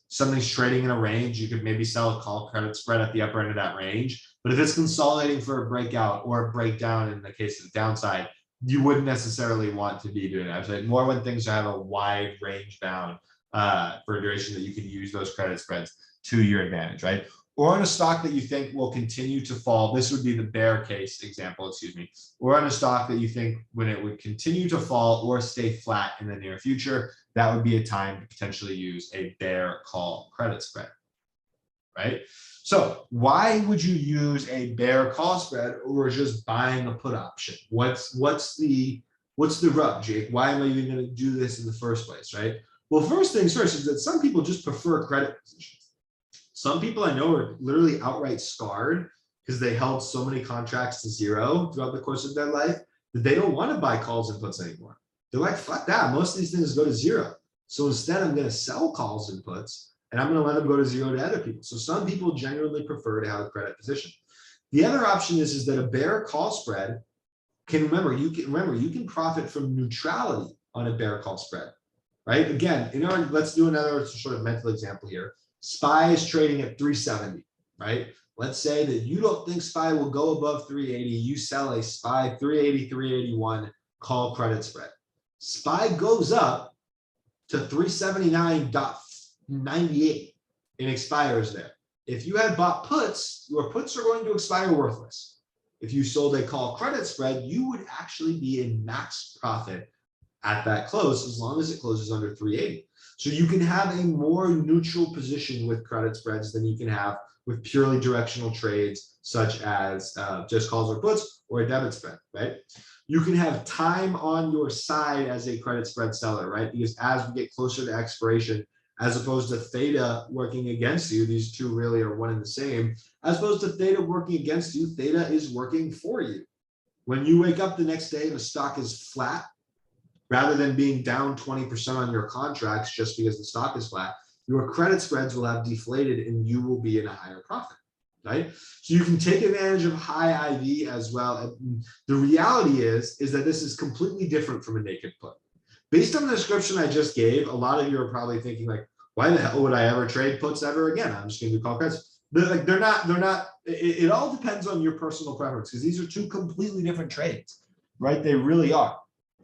something's trading in a range, you could maybe sell a call credit spread at the upper end of that range. But if it's consolidating for a breakout or a breakdown in the case of the downside, you wouldn't necessarily want to be doing that. I'd say more when things have a wide range bound for a duration that you can use those credit spreads to your advantage, right? Or on a stock that you think will continue to fall. This would be the bear case example, excuse me. Or on a stock that you think when it would continue to fall or stay flat in the near future, that would be a time to potentially use a bear call credit spread, right? So why would you use a bear call spread or just buying a put option? What's the rub, Jake? Why am I even going to do this in the first place, right? Well, first things first is that some people just prefer credit positions. Some people I know are literally outright scarred because they held so many contracts to zero throughout the course of their life that they don't want to buy calls and puts anymore. They're like, fuck that. Most of these things go to zero. So instead, I'm going to sell calls and puts, and I'm going to let them go to zero to other people. So some people genuinely prefer to have a credit position. The other option is that a bear call spread can you can profit from neutrality on a bear call spread, right? Again, let's do another sort of mental example here. SPY is trading at 370, right? Let's say that you don't think SPY will go above 380. You sell a SPY 380, 381 call credit spread. SPY goes up to 379.98 and expires there. If you had bought puts, your puts are going to expire worthless. If you sold a call credit spread, you would actually be in max profit at that close as long as it closes under 380. So you can have a more neutral position with credit spreads than you can have with purely directional trades such as just calls or puts or a debit spread, right? You can have time on your side as a credit spread seller, right? Because as we get closer to expiration, as opposed to theta working against you, these two really are one and the same. As opposed to theta working against you, theta is working for you. When you wake up the next day and the stock is flat, rather than being down 20% on your contracts just because the stock is flat, your credit spreads will have deflated and you will be in a higher profit, right? So you can take advantage of high IV as well. The reality is that this is completely different from a naked put. Based on the description I just gave, a lot of you are probably thinking like, why the hell would I ever trade puts ever again? I'm just going to do call credits. They're not, it all depends on your personal preference because these are two completely different trades, right? They really are.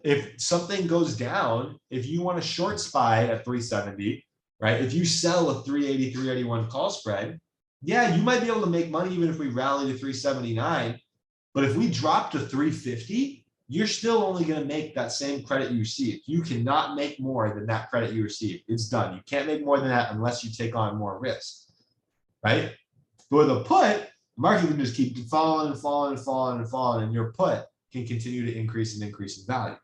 If something goes down, if you want to short SPY at 370, right? If you sell a 380, 381 call spread, yeah, you might be able to make money even if we rally to 379. But if we drop to 350, you're still only going to make that same credit you received. You cannot make more than that credit you received. It's done. You can't make more than that unless you take on more risk, right? But with a put, the market can just keep falling and falling and falling and falling, and your put can continue to increase and increase in value,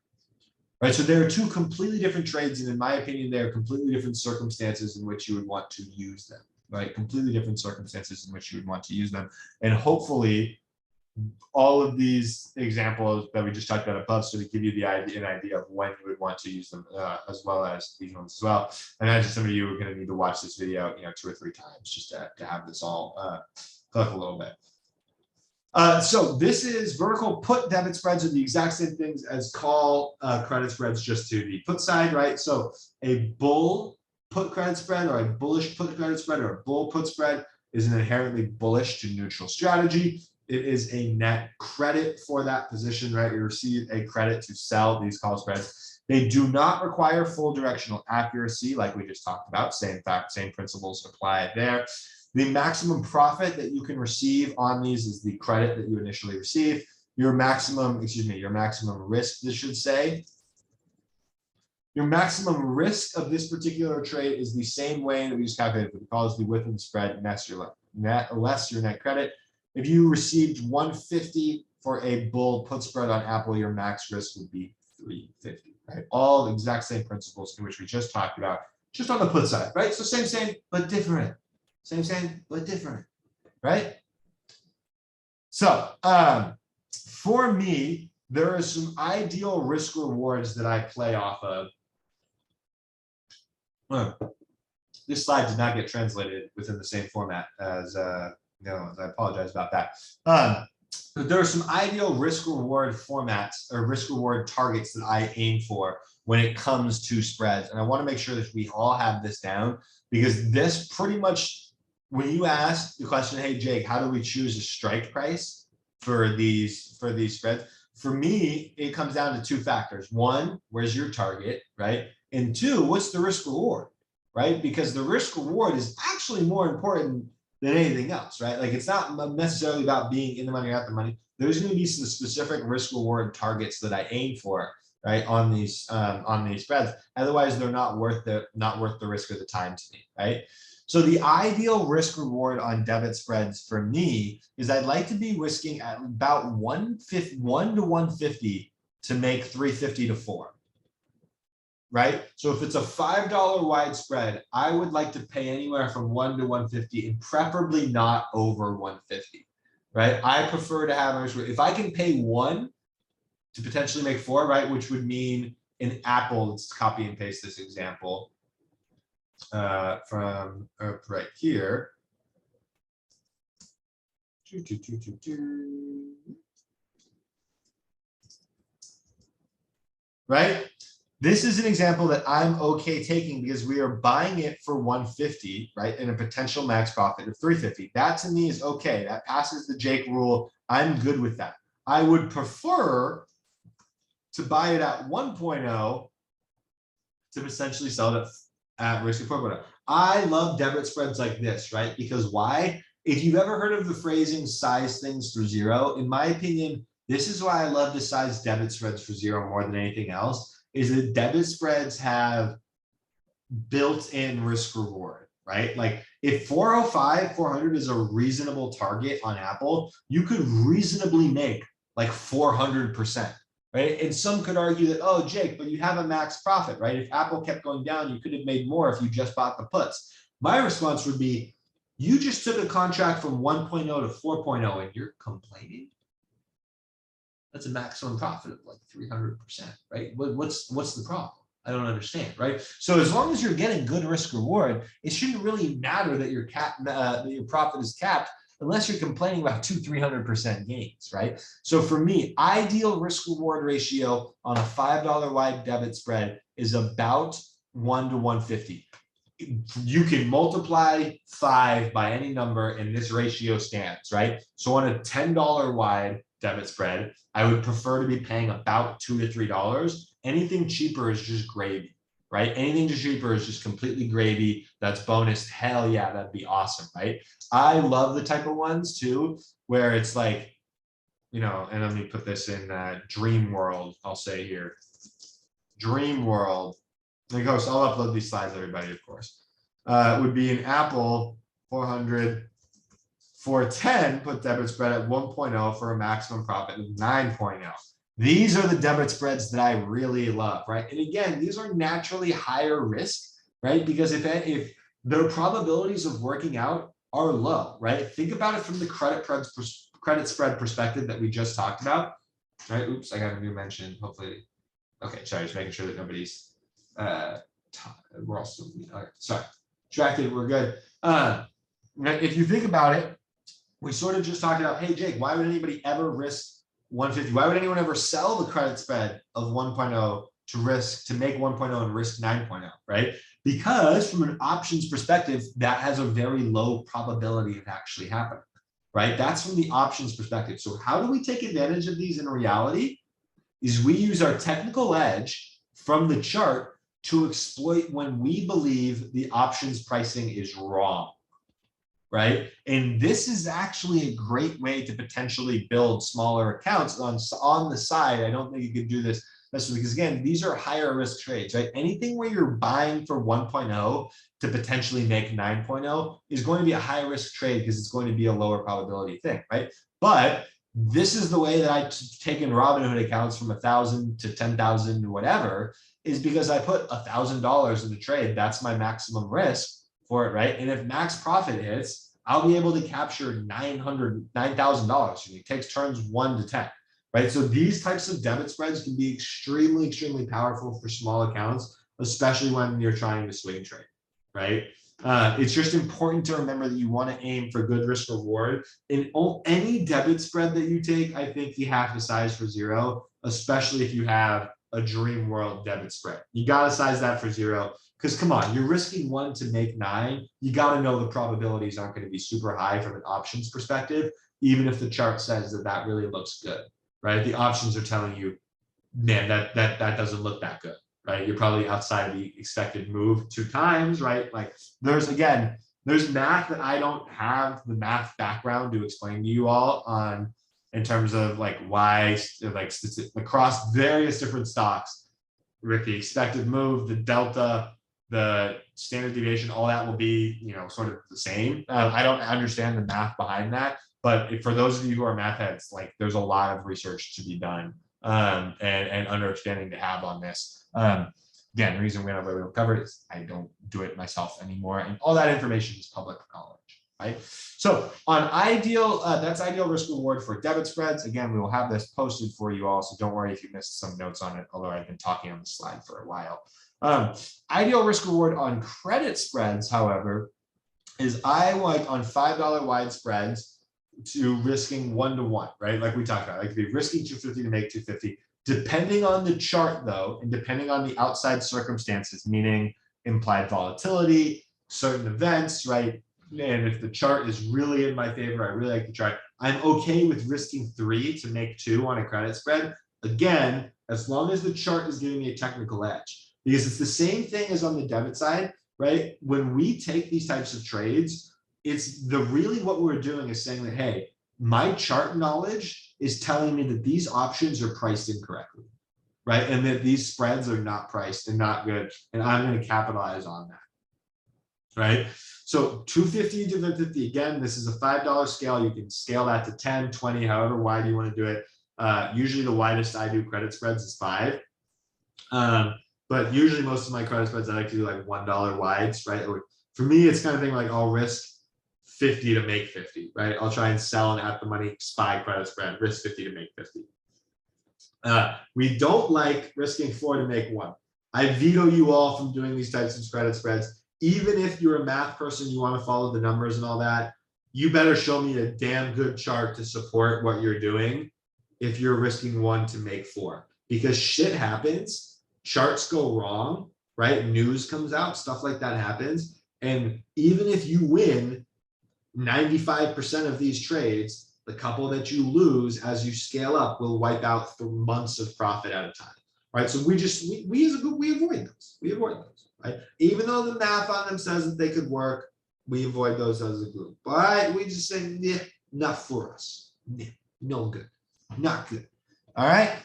right? So there are two completely different trades, and in my opinion, they are completely different circumstances in which you would want to use them, right? Completely different circumstances in which you would want to use them, and hopefully all of these examples that we just talked about above sort of give you an idea of when you would want to use them, as well as these ones as well. And imagine some of you are going to need to watch this video, 2 or 3 times just to have this all click a little bit. So this is vertical put debit spreads are the exact same things as call credit spreads, just to the put side, right? So a bull put credit spread or a bullish put credit spread or a bull put spread is an inherently bullish to neutral strategy. It is a net credit for that position, right? You receive a credit to sell these call spreads. They do not require full directional accuracy, like we just talked about. Same principles apply there. The maximum profit that you can receive on these is the credit that you initially receive. Your maximum risk, this should say. Your maximum risk of this particular trade is the same way that we just calculated for the calls, the width and spread, less your net credit. If you received 150 for a bull put spread on Apple, your max risk would be 350, right? All the exact same principles in which we just talked about, just on the put side, right? So same, but different. Same, but different, right? So for me, there are some ideal risk rewards that I play off of. This slide did not get translated within the same format as I apologize about that. But there are some ideal risk reward formats or risk reward targets that I aim for when it comes to spreads. And I want to make sure that we all have this down, because this pretty much, when you ask the question, hey, Jake, how do we choose a strike price for these spreads? For me, it comes down to 2 factors. 1, where's your target, right? And 2, what's the risk reward, right? Because the risk reward is actually more important than anything else, right? Like, it's not necessarily about being in the money or out the money. There's going to be some specific risk reward targets that I aim for, right, on these spreads. Otherwise, they're not worth the risk or the time to me, right? So the ideal risk reward on debit spreads for me is I'd like to be risking at about 1 to 150 to make 350 to 4. Right? So if it's a $5 wide spread, I would like to pay anywhere from 1 to 150 and preferably not over 150, right? I prefer to have, if I can pay 1 to potentially make 4, right? Which would mean in Apple, let's copy and paste this example from right here. Right? This is an example that I'm okay taking because we are buying it for 150, right? And a potential max profit of 350. That to me is okay. That passes the Jake rule. I'm good with that. I would prefer to buy it at 1.0 to essentially sell it at risk of 4.0. I love debit spreads like this, right? Because why? If you've ever heard of the phrasing size things for zero, in my opinion, this is why I love to size debit spreads for zero more than anything else, is that debit spreads have built-in risk reward, right? Like if 405, 400 is a reasonable target on Apple, you could reasonably make like 400%. Right. And some could argue that, oh, Jake, but you have a max profit, right? If Apple kept going down, you could have made more if you just bought the puts. My response would be, you just took a contract from 1.0 to 4.0 and you're complaining. That's a maximum profit of like 300%, right? What's the problem? I don't understand, right? So as long as you're getting good risk reward, it shouldn't really matter that your profit is capped unless you're complaining about 200-300% gains, right? So for me, ideal risk reward ratio on a $5 wide debit spread is about 1 to 150. You can multiply 5 by any number and this ratio stands, right? So on a $10 wide debit spread, I would prefer to be paying about $2 to $3. Anything cheaper is just gravy. Right? Anything cheaper is just completely gravy. That's bonus. Hell yeah, that'd be awesome, right? I love the type of ones too, where it's like, you know, and let me put this in Dream World, I'll say here. Dream World. Of course, I'll upload these slides, everybody, of course. Would be an Apple 400 410 put debit spread at 1.0 for a maximum profit of 9.0. These are the debit spreads that I really love, right? And again, these are naturally higher risk, right? Because if the probabilities of working out are low, right? Think about it from the credit spread perspective that we just talked about, right? Oops, I got a new mention. Hopefully, okay, sorry, just making sure that nobody's we're also sorry, distracted. We're good. If you think about it, we sort of just talked about, hey, Jake, why would anybody ever risk 150? Why would anyone ever sell the credit spread of 1.0 to make 1.0 and risk 9.0, right? Because from an options perspective, that has a very low probability of actually happening, right? That's from the options perspective. So how do we take advantage of these in reality? Is we use our technical edge from the chart to exploit when we believe the options pricing is wrong. Right? And this is actually a great way to potentially build smaller accounts on the side. I don't think you could do this necessarily because again, these are higher risk trades, right? Anything where you're buying for 1.0 to potentially make 9.0 is going to be a high risk trade because it's going to be a lower probability thing, right? But this is the way that I've taken Robinhood accounts from 1,000 to 10,000 whatever, is because I put $1,000 in the trade. That's my maximum risk for it, right? And if max profit hits, I'll be able to capture $9,000. And it takes turns 1 to 10, right? So these types of debit spreads can be extremely, extremely powerful for small accounts, especially when you're trying to swing trade, right? It's just important to remember that you want to aim for good risk reward. In any debit spread that you take, I think you have to size for zero, especially if you have a Dream World debit spread. You got to size that for zero. Because come on, you're risking 1 to make 9. You got to know the probabilities aren't going to be super high from an options perspective, even if the chart says that that really looks good, right? The options are telling you, man, that doesn't look that good, right? You're probably outside the expected move 2 times, right? Like there's math that I don't have the math background to explain to you all on in terms of like why, like across various different stocks with the expected move, the delta, the standard deviation, all that will be, you know, sort of the same. I don't understand the math behind that, but for those of you who are math heads, like there's a lot of research to be done and understanding to have on this. Again, the reason we don't cover it is I don't do it myself anymore, and all that information is public knowledge, right? So on ideal, that's ideal risk reward for debit spreads. Again, we will have this posted for you all, so don't worry if you missed some notes on it, although I've been talking on the slide for a while. Ideal risk reward on credit spreads, however, is I like on $5 wide spreads, to risking 1-to-1, right? Like we talked about, I could be risking 250 to make 250. Depending on the chart though, and depending on the outside circumstances, meaning implied volatility, certain events, right? And if the chart is really in my favor, I really like the chart, I'm okay with risking 3 to make 2 on a credit spread. Again, as long as the chart is giving me a technical edge, because it's the same thing as on the debit side, right? When we take these types of trades, it's really what we're doing is saying that, hey, my chart knowledge is telling me that these options are priced incorrectly, right? And that these spreads are not priced and not good. And I'm going to capitalize on that, right? So 250 to 250, again, this is a $5 scale. You can scale that to 10, 20, however wide you want to do it. Usually the widest I do credit spreads is 5. But usually most of my credit spreads, I like to do like $1 wides, right? Or for me, it's kind of thing like I'll risk 50 to make 50, right? I'll try and sell an at the money SPY credit spread, risk 50 to make 50. We don't like risking 4 to make 1. I veto you all from doing these types of credit spreads. Even if you're a math person, you want to follow the numbers and all that, you better show me a damn good chart to support what you're doing if you're risking 1 to make 4. Because shit happens, charts go wrong, right? News comes out, stuff like that happens. And even if you win 95% of these trades, the couple that you lose as you scale up will wipe out through months of profit at a time, right? So we as a group, we avoid those, right? Even though the math on them says that they could work, we avoid those as a group. But we just say, yeah, not for us. Yeah, no good, not good. All right.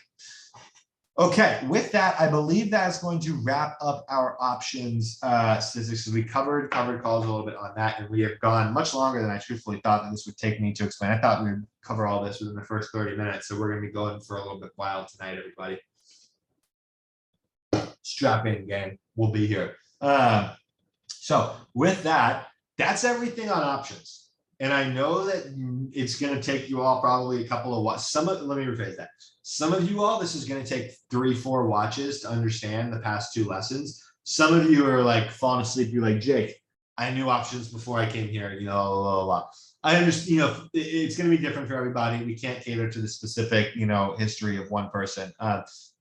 Okay, with that, I believe that's going to wrap up our options statistics. So we covered calls a little bit on that, and we have gone much longer than I truthfully thought that this would take me to explain. I thought we would cover all this within the first 30 minutes, so we're going to be going for a little bit while tonight, everybody. Strap in, gang. We'll be here. So with that, that's everything on options. And I know that it's going to take you all probably a couple of watches. Let me rephrase that. Some of you all, this is going to take 3-4 watches to understand the past 2 lessons. Some of you are like falling asleep. You're like, Jake, I knew options before I came here, you know, blah, blah, blah. I understand, it's going to be different for everybody. We can't cater to the specific, history of one person.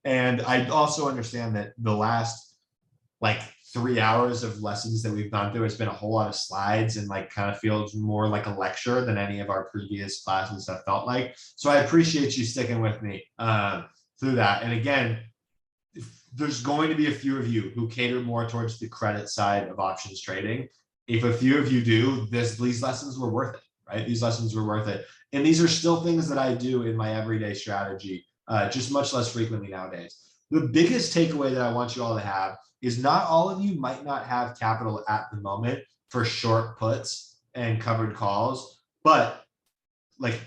And I also understand that the last like 3 hours of lessons that we've gone through, it's been a whole lot of slides and like kind of feels more like a lecture than any of our previous classes have felt like. So I appreciate you sticking with me through that. And again, there's going to be a few of you who cater more towards the credit side of options trading. If a few of you do, these lessons were worth it, right? These lessons were worth it. And these are still things that I do in my everyday strategy, just much less frequently nowadays. The biggest takeaway that I want you all to have is not all of you might not have capital at the moment for short puts and covered calls, but like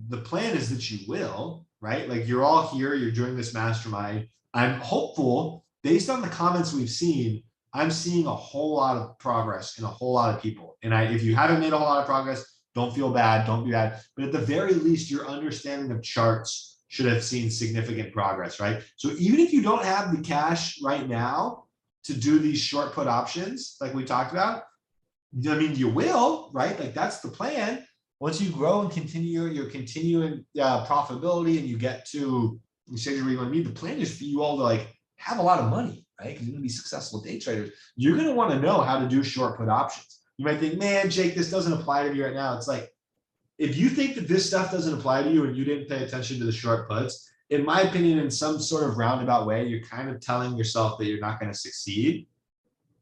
the plan is that you will, right? Like you're all here, you're doing this mastermind. I'm hopeful based on the comments we've seen, I'm seeing a whole lot of progress in a whole lot of people. And if you haven't made a whole lot of progress, don't feel bad, don't be bad. But at the very least, your understanding of charts should have seen significant progress, right? So even if you don't have the cash right now to do these short put options like we talked about, I mean, you will, right? Like that's the plan. Once you grow and continue your continuing profitability and you get to the stage where you want to be, the plan is for you all to like have a lot of money, right? Because you're going to be successful day traders. You're going to want to know how to do short put options. You might think, man, Jake, this doesn't apply to me right now. It's like, if you think that this stuff doesn't apply to you and you didn't pay attention to the short puts, in my opinion, in some sort of roundabout way, you're kind of telling yourself that you're not going to succeed,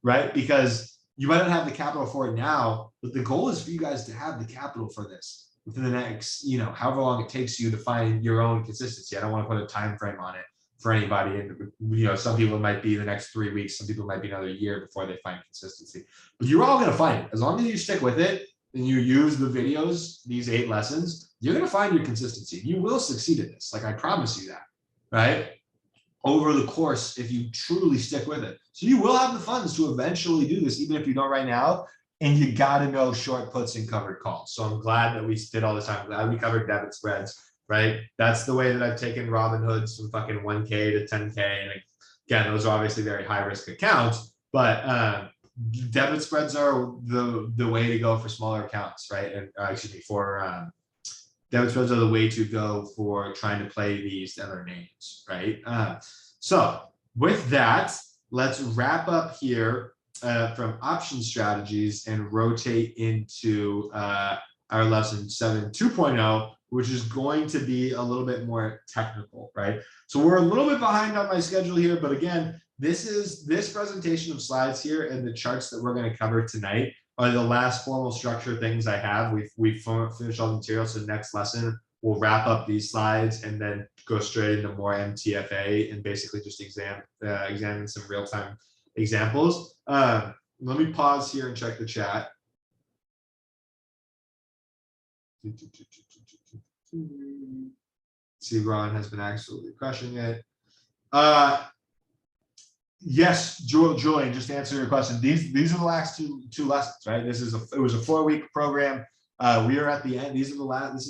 right? Because you might not have the capital for it now, but the goal is for you guys to have the capital for this within the next, however long it takes you to find your own consistency. I don't want to put a time frame on it for anybody. And, some people might be the next 3 weeks, some people might be another year before they find consistency, but you're all going to find it. As long as you stick with it and you use the videos, these 8 lessons, you're going to find your consistency. You will succeed at this. Like I promise you that, right? Over the course, if you truly stick with it. So you will have the funds to eventually do this, even if you don't right now. And you got to know short puts and covered calls. So I'm glad that we did all this time. I'm glad we covered debit spreads, right? That's the way that I've taken Robinhoods from fucking 1K to 10K. And again, those are obviously very high risk accounts, but debit spreads are the way to go for smaller accounts, right? And for debit spreads are the way to go for trying to play these other names, right? So with that, let's wrap up here from option strategies and rotate into our lesson 7 2.0, which is going to be a little bit more technical, right? So we're a little bit behind on my schedule here, but again, this presentation of slides here and the charts that we're going to cover tonight are the last formal structure things I have. We've finished all the material, so next lesson we'll wrap up these slides and then go straight into more MTFA and basically just examine some real-time examples. Let me pause here and check the chat. See, Ron has been absolutely crushing it. Yes, Julian, just to answer your question, these are the last two lessons, right? It was a 4-week program. We are at the end. This is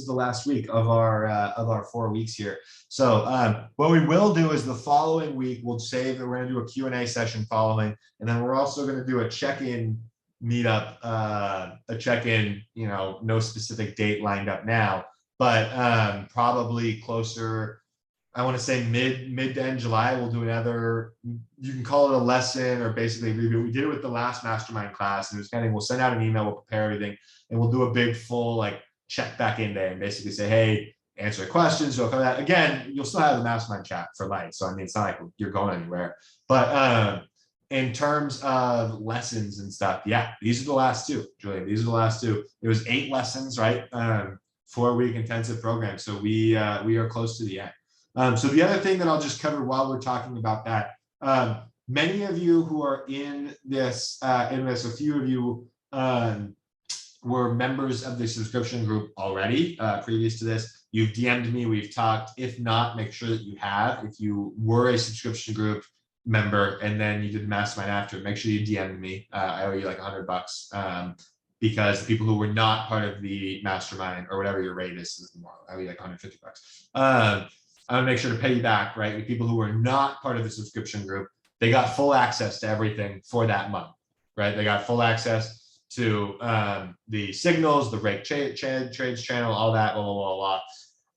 the last week of our 4 weeks here. So what we will do is the following week we'll save that we're going to do a Q&A session following, and then we're also going to do a check-in meetup, a check-in, no specific date lined up now, but probably closer, I want to say mid to end July, we'll do another, you can call it a lesson or basically a review. We did it with the last mastermind class, and it was we'll send out an email, we'll prepare everything, and we'll do a big full check back in day and basically say, hey, answer questions. So that again, you'll still have the mastermind chat for life. So I mean, it's not like you're going anywhere, but in terms of lessons and stuff, yeah, these are the last two, Julian. These are the last two. It was 8 lessons, right? 4-week intensive program. So we are close to the end. So the other thing that I'll just cover while we're talking about that, many of you who are in this, a few of you were members of the subscription group already previous to this. You've DM'd me, we've talked. If not, make sure that you have. If you were a subscription group member and then you did the mastermind after, make sure you DM'd me. I owe you like $100 because the people who were not part of the mastermind or whatever your rate is tomorrow, I owe you like $150. I want to make sure to pay you back, right? The people who were not part of the subscription group, they got full access to everything for that month, right? They got full access to the signals, the rate trades channel, all that, blah, blah, blah, blah.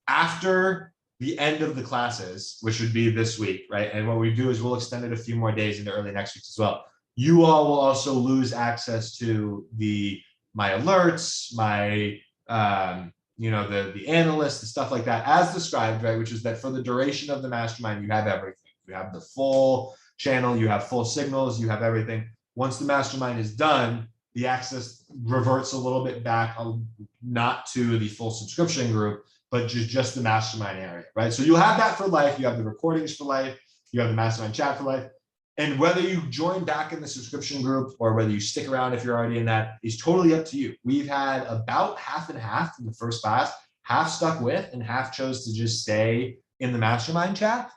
After the end of the classes, which would be this week, right? And what we do is we'll extend it a few more days into early next week as well. You all will also lose access to my alerts, my the analysts, the stuff like that, as described, right? Which is that for the duration of the mastermind, you have everything. You have the full channel, you have full signals, you have everything. Once the mastermind is done, the access reverts a little bit back, not to the full subscription group, but just the mastermind area, right? So you'll have that for life. You have the recordings for life. You have the mastermind chat for life. And whether you join back in the subscription group or whether you stick around if you're already in that is totally up to you. We've had about half and half in the first class, half stuck with and half chose to just stay in the mastermind chat.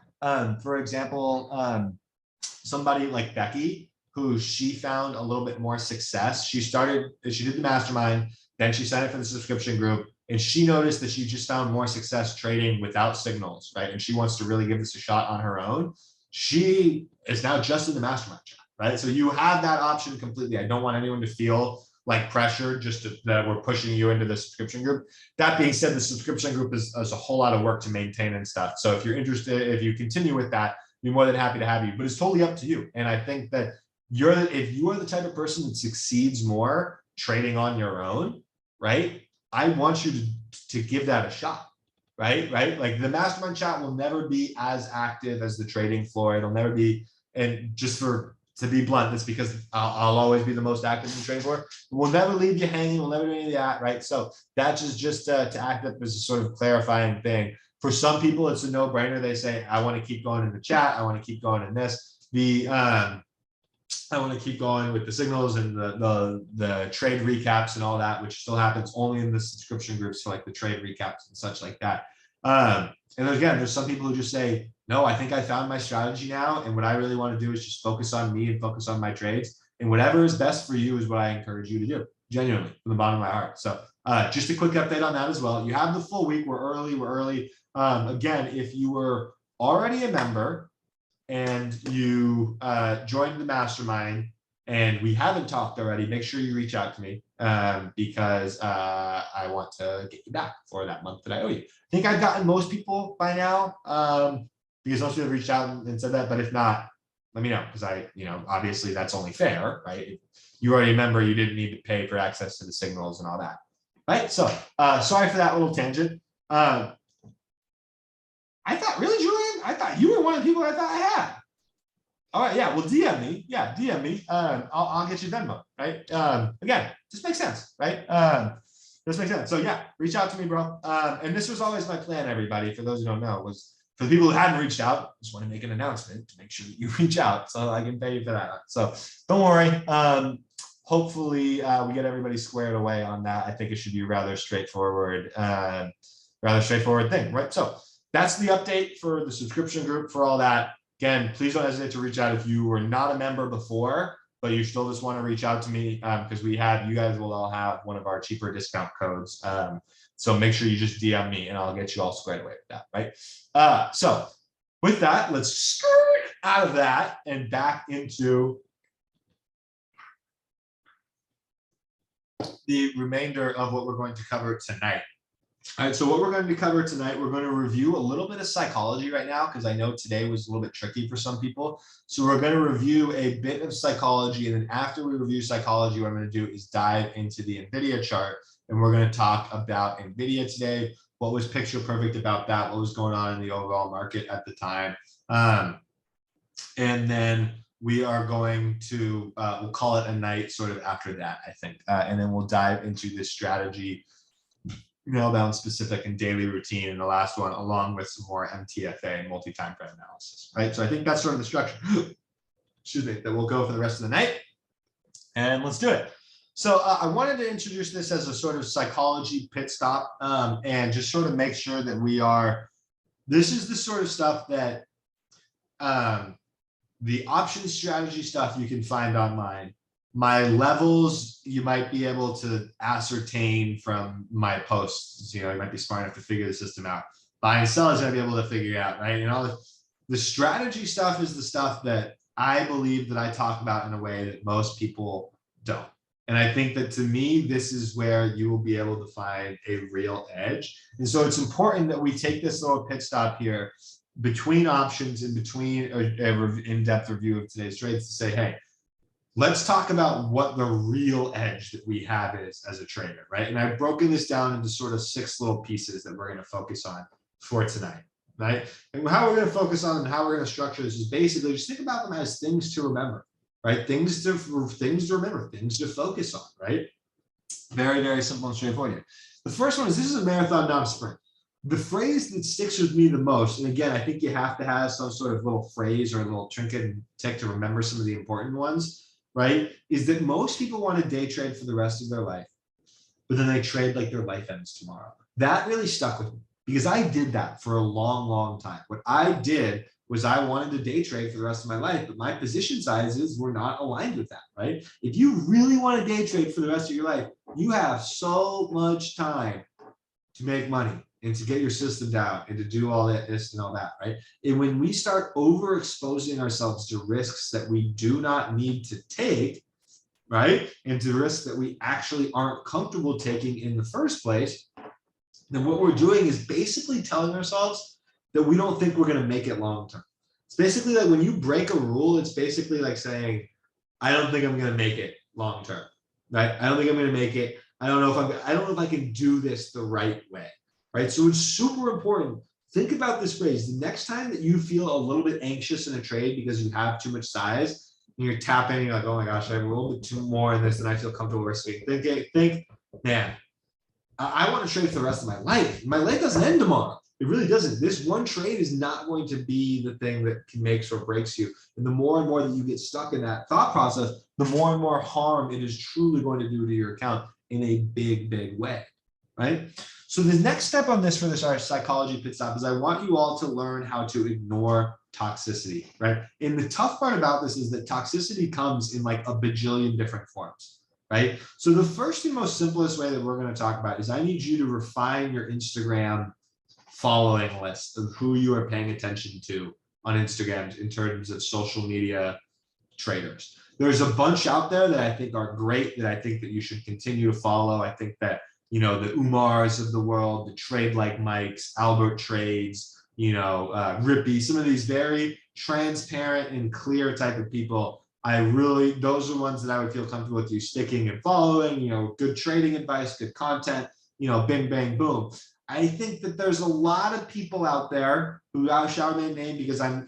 For example, somebody like Becky, who she found a little bit more success. She did the mastermind, then she signed up for the subscription group, and she noticed that she just found more success trading without signals, right? And she wants to really give this a shot on her own. She is now just in the mastermind chat, right? So you have that option completely. I don't want anyone to feel like pressure that we're pushing you into the subscription group. That being said, the subscription group is a whole lot of work to maintain and stuff. So if you're interested, if you continue with that, be more than happy to have you, but it's totally up to you. And I think that if you are the type of person that succeeds more trading on your own, right? I want you to give that a shot, right? Like the mastermind chat will never be as active as the trading floor. It'll never be, and to be blunt, that's because I'll always be the most active in the trading floor. We'll never leave you hanging. We'll never do any of that, right? So that's just to act up as a sort of clarifying thing. For some people, it's a no-brainer. They say, I want to keep going in the chat. I want to keep going in this. I want to keep going with the signals and the trade recaps and all that, which still happens only in the subscription groups for like the trade recaps and such like that. And again, there's some people who just say, no, I think I found my strategy now. And what I really want to do is just focus on me and focus on my trades. And whatever is best for you is what I encourage you to do, genuinely, from the bottom of my heart. So just a quick update on that as well. You have the full week. We're early. Again, if you were already a member and you joined the mastermind and we haven't talked already, make sure you reach out to me because I want to get you back for that month that I owe you. I think I've gotten most people by now because most people have reached out and said that, but if not, let me know because obviously that's only fair, right? If you already remember you didn't need to pay for access to the signals and all that, right? So sorry for that little tangent. I thought, really, Julian? I thought you were one of the people I thought I had. All right, yeah, well, DM me. Yeah, DM me. I'll get you Venmo, right? Again, just makes sense, right? This makes sense. So yeah, reach out to me, bro. And this was always my plan, everybody. For those who don't know, was for the people who hadn't reached out, I just want to make an announcement to make sure that you reach out so I can pay you for that. So don't worry. Hopefully we get everybody squared away on that. I think it should be a rather straightforward thing, right? So that's the update for the subscription group for all that. Again, please don't hesitate to reach out if you were not a member before, but you still just want to reach out to me because you guys will all have one of our cheaper discount codes. So make sure you just DM me and I'll get you all squared away with that, right? So with that, let's skirt out of that and back into the remainder of what we're going to cover tonight. All right, so what we're going to cover tonight, we're going to review a little bit of psychology right now, because I know today was a little bit tricky for some people. So we're going to review a bit of psychology, and then after we review psychology, what I'm going to do is dive into the NVIDIA chart, and we're going to talk about NVIDIA today, what was picture perfect about that, what was going on in the overall market at the time. And then we are going to, we'll call it a night sort of after that, I think. And then we'll dive into this strategy, nail down specific and daily routine in the last one, along with some more MTFA and multi-time frame analysis, right? So I think that's sort of the structure, excuse me, that we'll go for the rest of the night. And let's do it. So I wanted to introduce this as a sort of psychology pit stop and just sort of make sure that this is the sort of stuff that the option strategy stuff you can find online. My levels, you might be able to ascertain from my posts. You might be smart enough to figure the system out. Buy and sell is going to be able to figure it out, right? And the strategy stuff is the stuff that I believe that I talk about in a way that most people don't. And I think that to me, this is where you will be able to find a real edge. And so it's important that we take this little pit stop here between options and between an in-depth review of today's trades to say, hey, let's talk about what the real edge that we have is as a trader, right? And I've broken this down into sort of 6 little pieces that we're going to focus on for tonight, right? And how we're going to focus on and how we're going to structure this is basically just think about them as things to remember, right? Things to remember, things to focus on, right? Very, very simple and straightforward here. The first one is this is a marathon, not a sprint. The phrase that sticks with me the most, and again, I think you have to have some sort of little phrase or a little trinket and tick to remember some of the important ones, right, is that most people want to day trade for the rest of their life, but then they trade like their life ends tomorrow. That really stuck with me because I did that for a long, long time. What I did was I wanted to day trade for the rest of my life, but my position sizes were not aligned with that, right? If you really want to day trade for the rest of your life, you have so much time to make money and to get your system down and to do all that, this and all that, right? And when we start overexposing ourselves to risks that we do not need to take, right? And to risks that we actually aren't comfortable taking in the first place, then what we're doing is basically telling ourselves that we don't think we're going to make it long term. It's basically like when you break a rule, it's basically like saying, I don't think I'm going to make it long term, right? I don't think I'm going to make it. I don't know if I can do this the right way. Right. So it's super important. Think about this phrase. The next time that you feel a little bit anxious in a trade because you have too much size and you're tapping, you're like, oh my gosh, I have a little bit too more in this than I feel comfortable risking. Think, man, I want to trade for the rest of my life. My life doesn't end tomorrow. It really doesn't. This one trade is not going to be the thing that makes or breaks you. And the more and more that you get stuck in that thought process, the more and more harm it is truly going to do to your account in a big, big way. Right? So the next step on this for this our psychology pit stop is I want you all to learn how to ignore toxicity, right? And the tough part about this is that toxicity comes in like a bajillion different forms, right? So the first and most simplest way that we're going to talk about is I need you to refine your Instagram following list of who you are paying attention to on Instagram in terms of social media traders. there's a bunch out there that I think are great, that I think that you should continue to follow. I think that, you know, the Umars of the world, the Trade Like Mikes, Albert Trades, you know, Rippy, some of these very transparent and clear type of people. Those are ones that I would feel comfortable with you sticking and following, you know, good trading advice, good content, you know, bing, bang, boom. I think that there's a lot of people out there who I shall remain named, because I'm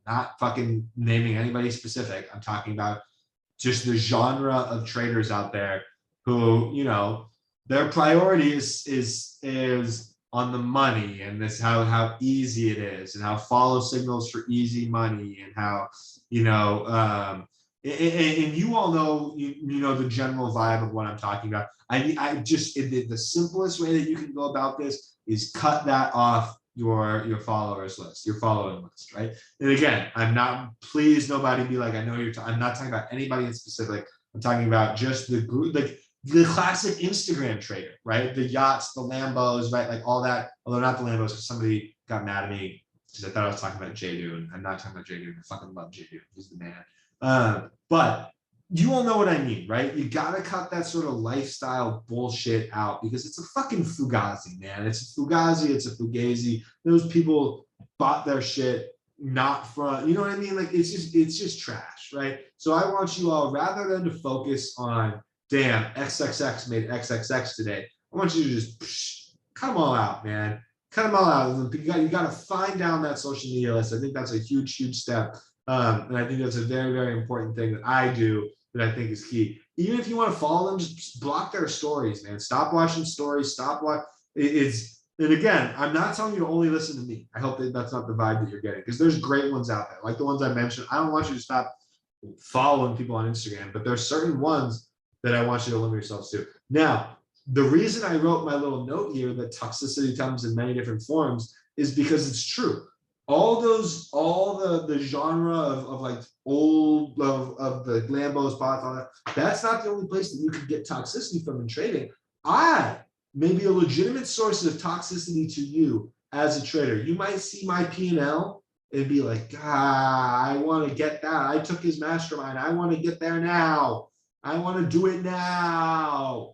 not fucking naming anybody specific. I'm talking about just the genre of traders out there who, you know, their priority is on the money, and this how easy it is, and how follow signals for easy money, and how, you know, and you all know, you know the general vibe of what I'm talking about. I just, the simplest way that you can go about this is cut that off your followers list, your following list, right? And again, please nobody be like, I know I'm not talking about anybody in specific. I'm talking about just the group, like the classic Instagram trader, right? The yachts, the Lambos, right? Like all that, although not the Lambos, because somebody got mad at me because I thought I was talking about Jay Dune. I'm not talking about Jay Dune. I fucking love Jay Dune. He's the man. But you all know what I mean, right? You gotta cut that sort of lifestyle bullshit out, because it's a fucking fugazi, man. It's a fugazi, it's a fugazi. Those people bought their shit not from, you know what I mean? Like it's just trash, right? So I want you all, rather than to focus on, damn, XXX made XXX today, I want you to just cut them all out, man. Cut them all out. You got to find down that social media list. I think that's a huge, huge step. And I think that's a very, very important thing that I do, that I think is key. Even if you want to follow them, just block their stories, man. Stop watching stories. Stop watching. And again, I'm not telling you to only listen to me. I hope that that's not the vibe that you're getting, because there's great ones out there, like the ones I mentioned. I don't want you to stop following people on Instagram, but there's certain ones that I want you to limit yourselves to. Now, the reason I wrote my little note here that toxicity comes in many different forms is because it's true. All the genre of like old of the Lambos, bots, all that, that's not the only place that you can get toxicity from in trading. I may be a legitimate source of toxicity to you as a trader. You might see my P&L and be like, I want to get that. I took his mastermind. I want to get there now. I want to do it now.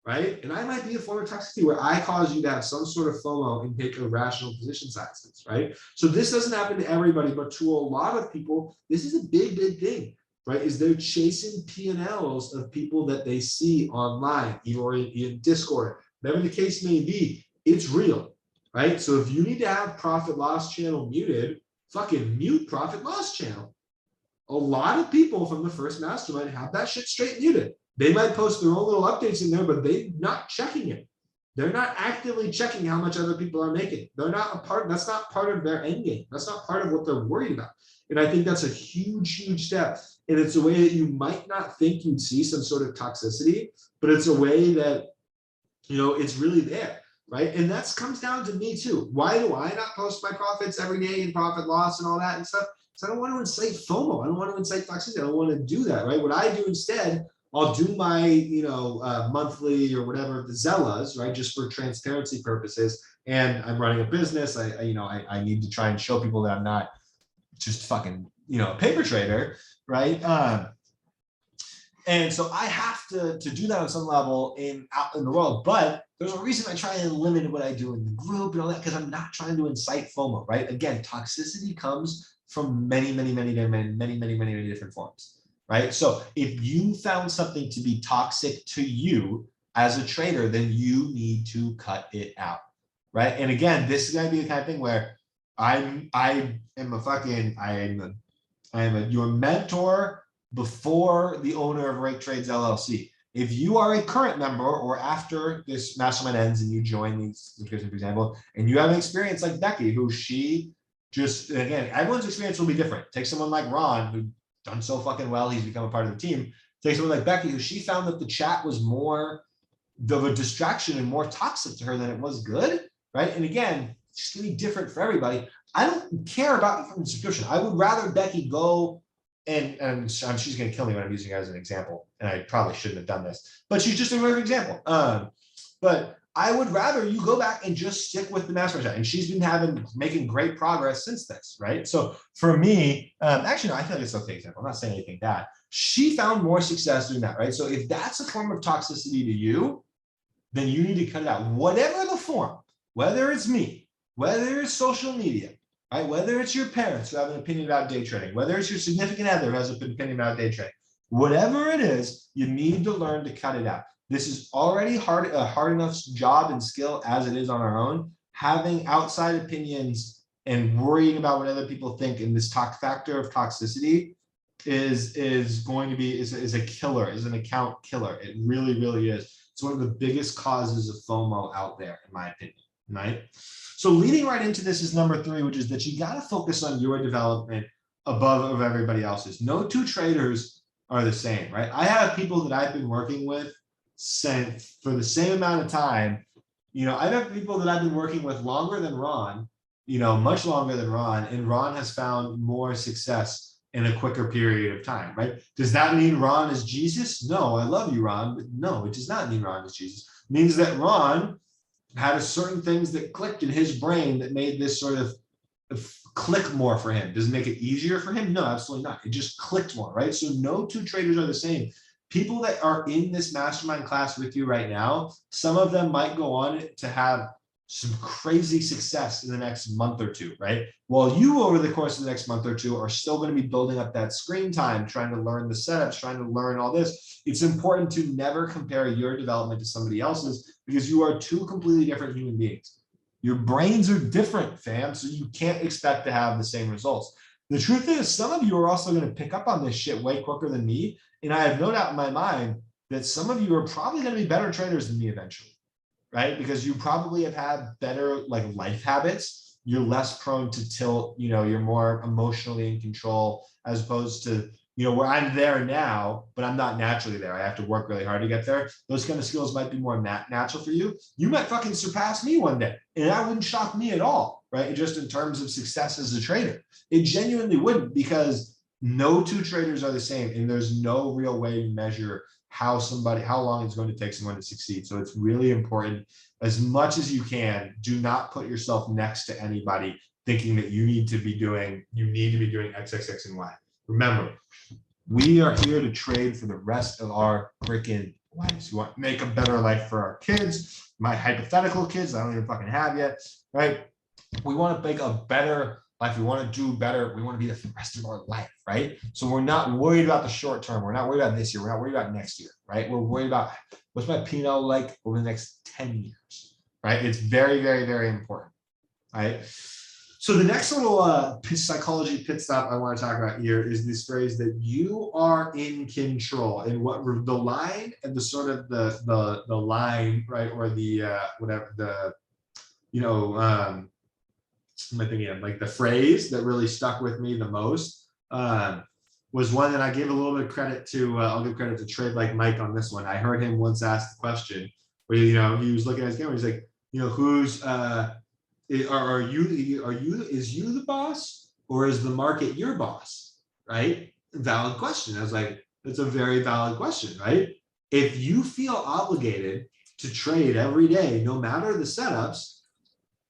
Right? And I might be a form of toxicity where I cause you to have some sort of FOMO and take irrational position sizes, right? So this doesn't happen to everybody, but to a lot of people, this is a big, big thing, right? Is they're chasing P&Ls of people that they see online, or in Discord, whatever the case may be. It's real, right? So if you need to have profit loss channel muted, fucking mute profit loss channel. A lot of people from the first mastermind have that shit straight muted. They might post their own little updates in there, but they're not checking it. They're not actively checking how much other people are making. They're not a part, that's not part of their end game. That's not part of what they're worried about. And I think that's a huge, huge step. And it's a way that you might not think you'd see some sort of toxicity, but it's a way that, you know, it's really there, right? And that comes down to me too. Why do I not post my profits every day and profit loss and all that and stuff? Because I don't want to incite FOMO. I don't want to incite toxicity. I don't want to do that, right? What I do instead, I'll do my, you know, monthly or whatever, the Zellas, right? Just for transparency purposes. And I'm running a business. I need to try and show people that I'm not just fucking, you know, a paper trader, right? And so I have to do that on some level out in the world, but there's a reason I try and limit what I do in the group and all that, because I'm not trying to incite FOMO, right? Again, toxicity comes from many different forms. Right? So if you found something to be toxic to you as a trader, then you need to cut it out. Right? And again, this is going to be the kind of thing where I am your mentor before the owner of Rake Trades LLC. If you are a current member, or after this mastermind ends and you join these subscriptions, for example, and you have an experience like Becky, who she just, again, everyone's experience will be different. Take someone like Ron, who done so fucking well, he's become a part of the team. Take someone like Becky, who she found that the chat was more of a distraction and more toxic to her than it was good, right? And again, it's gonna be different for everybody. I don't care about the subscription. I would rather Becky go and she's gonna kill me when I'm using her as an example, and I probably shouldn't have done this, but she's just a perfect example. But I would rather you go back and just stick with the mastermind strategy. And she's been making great progress since this, right? So for me, actually, no, I feel like it's okay example. I'm not saying anything bad. She found more success doing that, right? So if that's a form of toxicity to you, then you need to cut it out. Whatever the form, whether it's me, whether it's social media, right? Whether it's your parents who have an opinion about day trading, whether it's your significant other who has an opinion about day trading, whatever it is, you need to learn to cut it out. This is already hard enough job and skill as it is on our own. Having outside opinions and worrying about what other people think in this factor of toxicity is going to be a killer, is an account killer. It really, really is. It's one of the biggest causes of FOMO out there, in my opinion, right? So leading right into this is number 3, which is that you got to focus on your development above of everybody else's. No two traders are the same, right? I have people that I've been working with for the same amount of time. You know, I've had people that I've been working with longer than Ron, you know, much longer than Ron, and Ron has found more success in a quicker period of time, right? Does that mean Ron is Jesus? No, I love you, Ron, but no, it does not mean Ron is Jesus. It means that Ron had certain things that clicked in his brain that made this sort of click more for him. Does it make it easier for him? No, absolutely not. It just clicked more, right? So no two traders are the same. People that are in this mastermind class with you right now, some of them might go on to have some crazy success in the next month or two, right? While you, over the course of the next month or two, are still going to be building up that screen time, trying to learn the setups, trying to learn all this. It's important to never compare your development to somebody else's, because you are two completely different human beings. Your brains are different, fam, so you can't expect to have the same results. The truth is, some of you are also going to pick up on this shit way quicker than me, and I have no doubt in my mind that some of you are probably going to be better traders than me eventually. Right? Because you probably have had better like life habits. You're less prone to tilt, you know, you're more emotionally in control, as opposed to, you know, where I'm there now, but I'm not naturally there. I have to work really hard to get there. Those kind of skills might be more natural for you. You might fucking surpass me one day, and that wouldn't shock me at all, right? Just in terms of success as a trader. It genuinely wouldn't, because no two traders are the same, and there's no real way to measure how long it's going to take someone to succeed. So it's really important, as much as you can, do not put yourself next to anybody thinking that you need to be doing X, X, X, and Y. Remember, we are here to trade for the rest of our freaking lives. We want to make a better life for our kids, my hypothetical kids I don't even fucking have yet, right? We want to make a better life. We want to do better. We want to be the rest of our life, right? So we're not worried about the short term. We're not worried about this year. We're not worried about next year, right? We're worried about what's my P&L like over the next 10 years, right? It's very, very, very important, right? So the next little psychology pit stop I want to talk about here is this phrase that you are in control, and what the line and the sort of the line, right? Or the whatever the, you know, am I thinking of, like the phrase that really stuck with me the most was one that I gave a little bit of credit to. I'll give credit to Trade Like Mike on this one. I heard him once ask the question where, you know, he was looking at his camera. He's like, you know, who's is you the boss, or is the market your boss? Right? Valid question. I was like, that's a very valid question, right? If you feel obligated to trade every day, no matter the setups,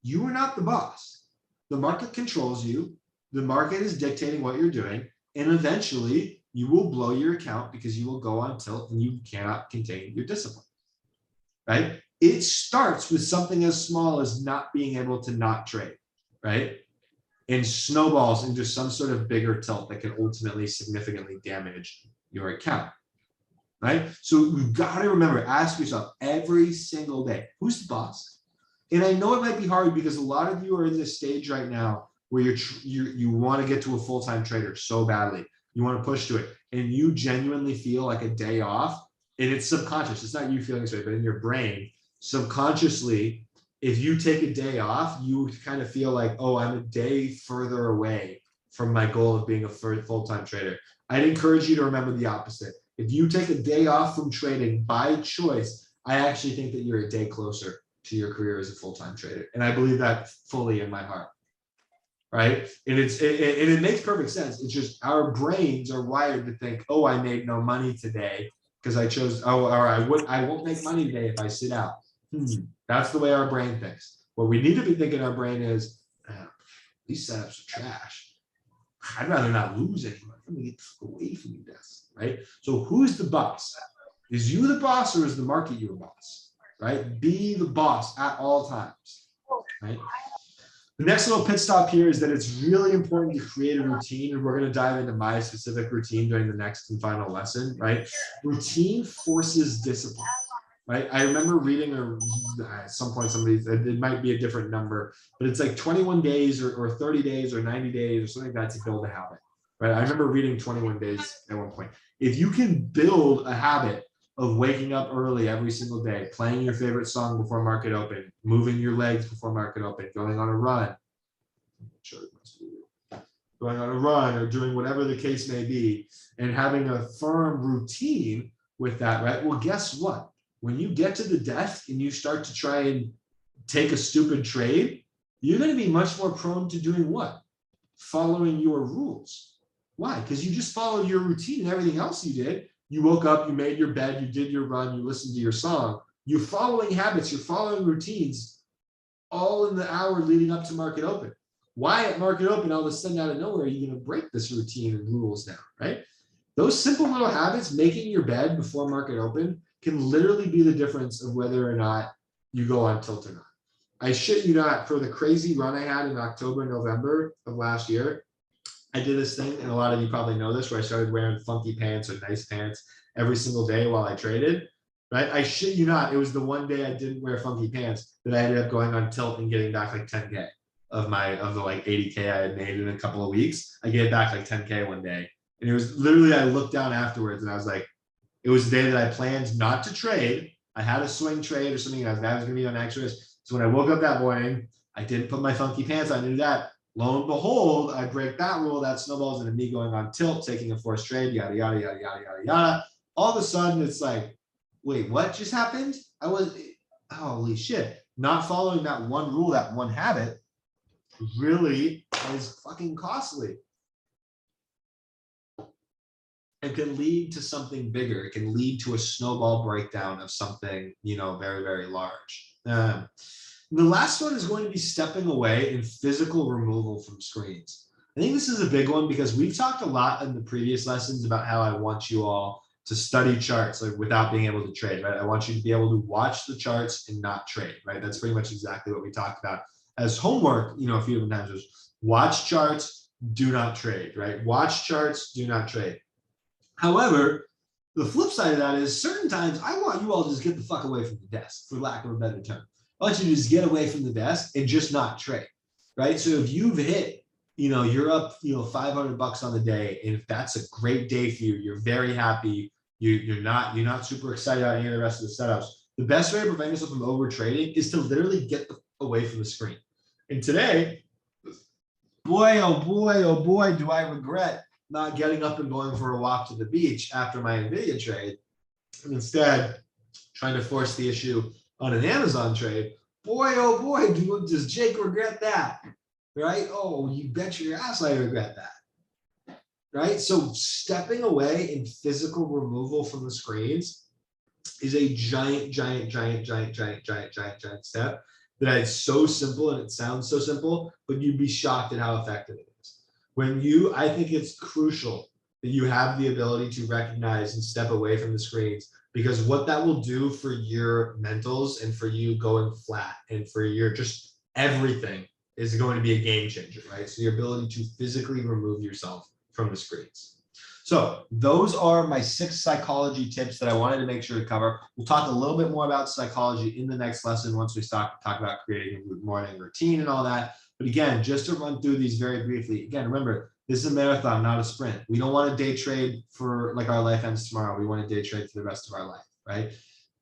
you are not the boss. The market controls you. The market is dictating what you're doing. And eventually you will blow your account because you will go on tilt and you cannot contain your discipline, right? It starts with something as small as not being able to not trade, right? And snowballs into some sort of bigger tilt that can ultimately significantly damage your account, right? So you've got to remember, ask yourself every single day, who's the boss? And I know it might be hard because a lot of you are in this stage right now where you want to get to a full-time trader so badly. You want to push to it, and you genuinely feel like a day off, and it's subconscious. It's not you feeling this way, but in your brain, subconsciously, if you take a day off, you kind of feel like, oh, I'm a day further away from my goal of being a full-time trader. I'd encourage you to remember the opposite. If you take a day off from trading by choice, I actually think that you're a day closer to your career as a full-time trader. And I believe that fully in my heart, right? And it makes perfect sense. It's just our brains are wired to think, oh, I made no money today because I chose, or I won't make money today if I sit out. That's the way our brain thinks. What we need to be thinking in our brain is, "Ah, these setups are trash. I'd rather not lose anymore. Let me get away from you, desk, right? So who's the boss? Is you the boss or is the market your boss? Right? Be the boss at all times. Right? The next little pit stop here is that it's really important to create a routine, and we're going to dive into my specific routine during the next and final lesson, right? Routine forces discipline, right? I remember reading at some point, it might be a different number, but it's like 21 days or 30 days or 90 days or something like that to build a habit, right? I remember reading 21 days at one point. If you can build a habit of waking up early every single day, playing your favorite song before market open, moving your legs before market open, going on a run, or doing whatever the case may be, and having a firm routine with that, right? Well, guess what? When you get to the desk and you start to try and take a stupid trade, you're going to be much more prone to doing what? Following your rules. Why? Because you just followed your routine and everything else you did. You woke up, you made your bed, you did your run, you listened to your song. You're following habits, you're following routines all in the hour leading up to market open. Why at market open, all of a sudden out of nowhere, are you going to break this routine and rules now, right? Those simple little habits, making your bed before market open, can literally be the difference of whether or not you go on tilt or not. I shit you not, for the crazy run I had in October, November of last year, I did this thing, and a lot of you probably know this, where I started wearing funky pants or nice pants every single day while I traded, right? I shit you not, it was the one day I didn't wear funky pants that I ended up going on tilt and getting back like 10K of the like 80K I had made in a couple of weeks. I get back like 10K one day. And it was literally, I looked down afterwards and I was like, it was the day that I planned not to trade. I had a swing trade or something, and I was gonna be on extras. So when I woke up that morning, I didn't put my funky pants on, I knew that. Lo and behold, I break that rule, that snowballs into me going on tilt, taking a forced trade, yada, yada, yada, yada, yada, yada. All of a sudden, it's like, wait, what just happened? Holy shit. Not following that one rule, that one habit, really is fucking costly. It can lead to something bigger. It can lead to a snowball breakdown of something, very, very large. The last one is going to be stepping away and physical removal from screens. I think this is a big one because we've talked a lot in the previous lessons about how I want you all to study charts like without being able to trade, right? I want you to be able to watch the charts and not trade, right? That's pretty much exactly what we talked about as homework, a few different times. Was watch charts, do not trade, right? Watch charts, do not trade. However, the flip side of that is certain times I want you all to just get the fuck away from the desk, for lack of a better term. I want you to just get away from the desk and just not trade, right? So if you've hit, you're up, $500 on the day, and if that's a great day for you, you're very happy, you're not super excited about any of the rest of the setups. The best way to prevent yourself from over trading is to literally get away from the screen. And today, boy, oh boy, do I regret not getting up and going for a walk to the beach after my NVIDIA trade, and instead trying to force the issue on an Amazon trade. Boy, oh boy, does Jake regret that, right? Oh, you bet your ass I regret that, right? So stepping away and physical removal from the screens is a giant step that is so simple, and it sounds so simple, but you'd be shocked at how effective it is. I think it's crucial that you have the ability to recognize and step away from the screens, because what that will do for your mentals and for you going flat and for your just everything is going to be a game changer, right? So your ability to physically remove yourself from the screens. So those are my 6 psychology tips that I wanted to make sure to cover. We'll talk a little bit more about psychology in the next lesson once we talk about creating a morning routine and all that. But again, just to run through these very briefly, again, remember, this is a marathon, not a sprint. We don't want to day trade for like our life ends tomorrow. We want to day trade for the rest of our life, right?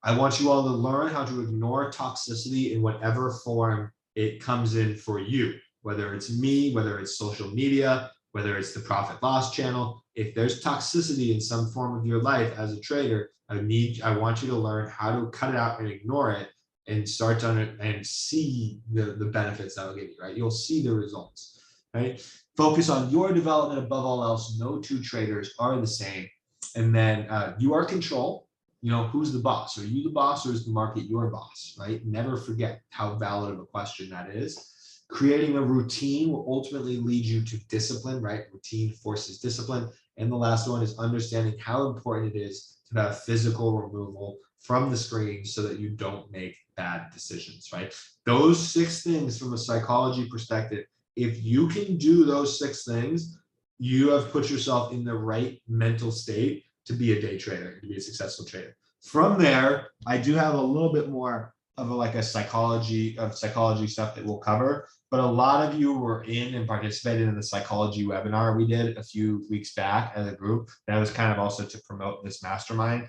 I want you all to learn how to ignore toxicity in whatever form it comes in for you, whether it's me, whether it's social media, whether it's the profit loss channel. If there's toxicity in some form of your life as a trader, I want you to learn how to cut it out and ignore it and start to and see the benefits that will give you, right? You'll see the results, right? Focus on your development above all else. No two traders are the same. And then you are control. who's the boss? Are you the boss or is the market your boss, right? Never forget how valid of a question that is. Creating a routine will ultimately lead you to discipline, right? Routine forces discipline. And the last one is understanding how important it is to have physical removal from the screen so that you don't make bad decisions, right? Those 6 things from a psychology perspective, if you can do those 6 things, you have put yourself in the right mental state to be a day trader, to be a successful trader. From there, I do have a little bit more of a psychology stuff that we'll cover, but a lot of you were in and participated in the psychology webinar we did a few weeks back as a group. That was kind of also to promote this mastermind.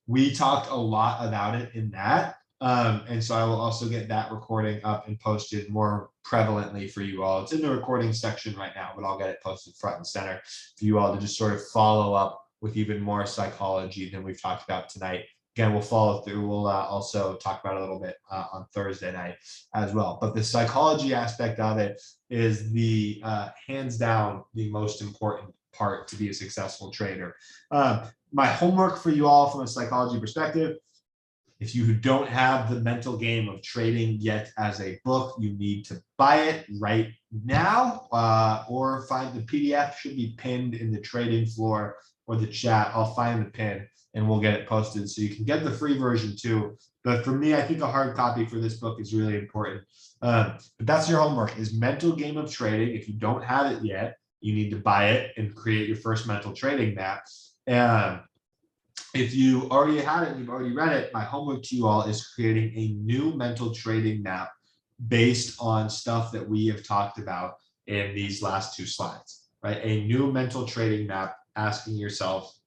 We talked a lot about it in that. And so I will also get that recording up and posted more prevalently for you all. It's in the recording section right now, but I'll get it posted front and center for you all to just sort of follow up with even more psychology than we've talked about tonight. Again, we'll follow through. We'll also talk about it a little bit on Thursday night as well. But the psychology aspect of it is the hands down the most important part to be a successful trader. My homework for you all from a psychology perspective: if you don't have the mental game of trading yet as a book, you need to buy it right now, or find the PDF should be pinned in the trading floor or the chat. I'll find the pin and we'll get it posted so you can get the free version too. But for me, I think a hard copy for this book is really important. But that's your homework, is mental game of trading. If you don't have it yet, you need to buy it and create your first mental trading map. And if you already had it and you've already read it, my homework to you all is creating a new mental trading map based on stuff that we have talked about in these last 2 slides, right? A new mental trading map, asking yourself,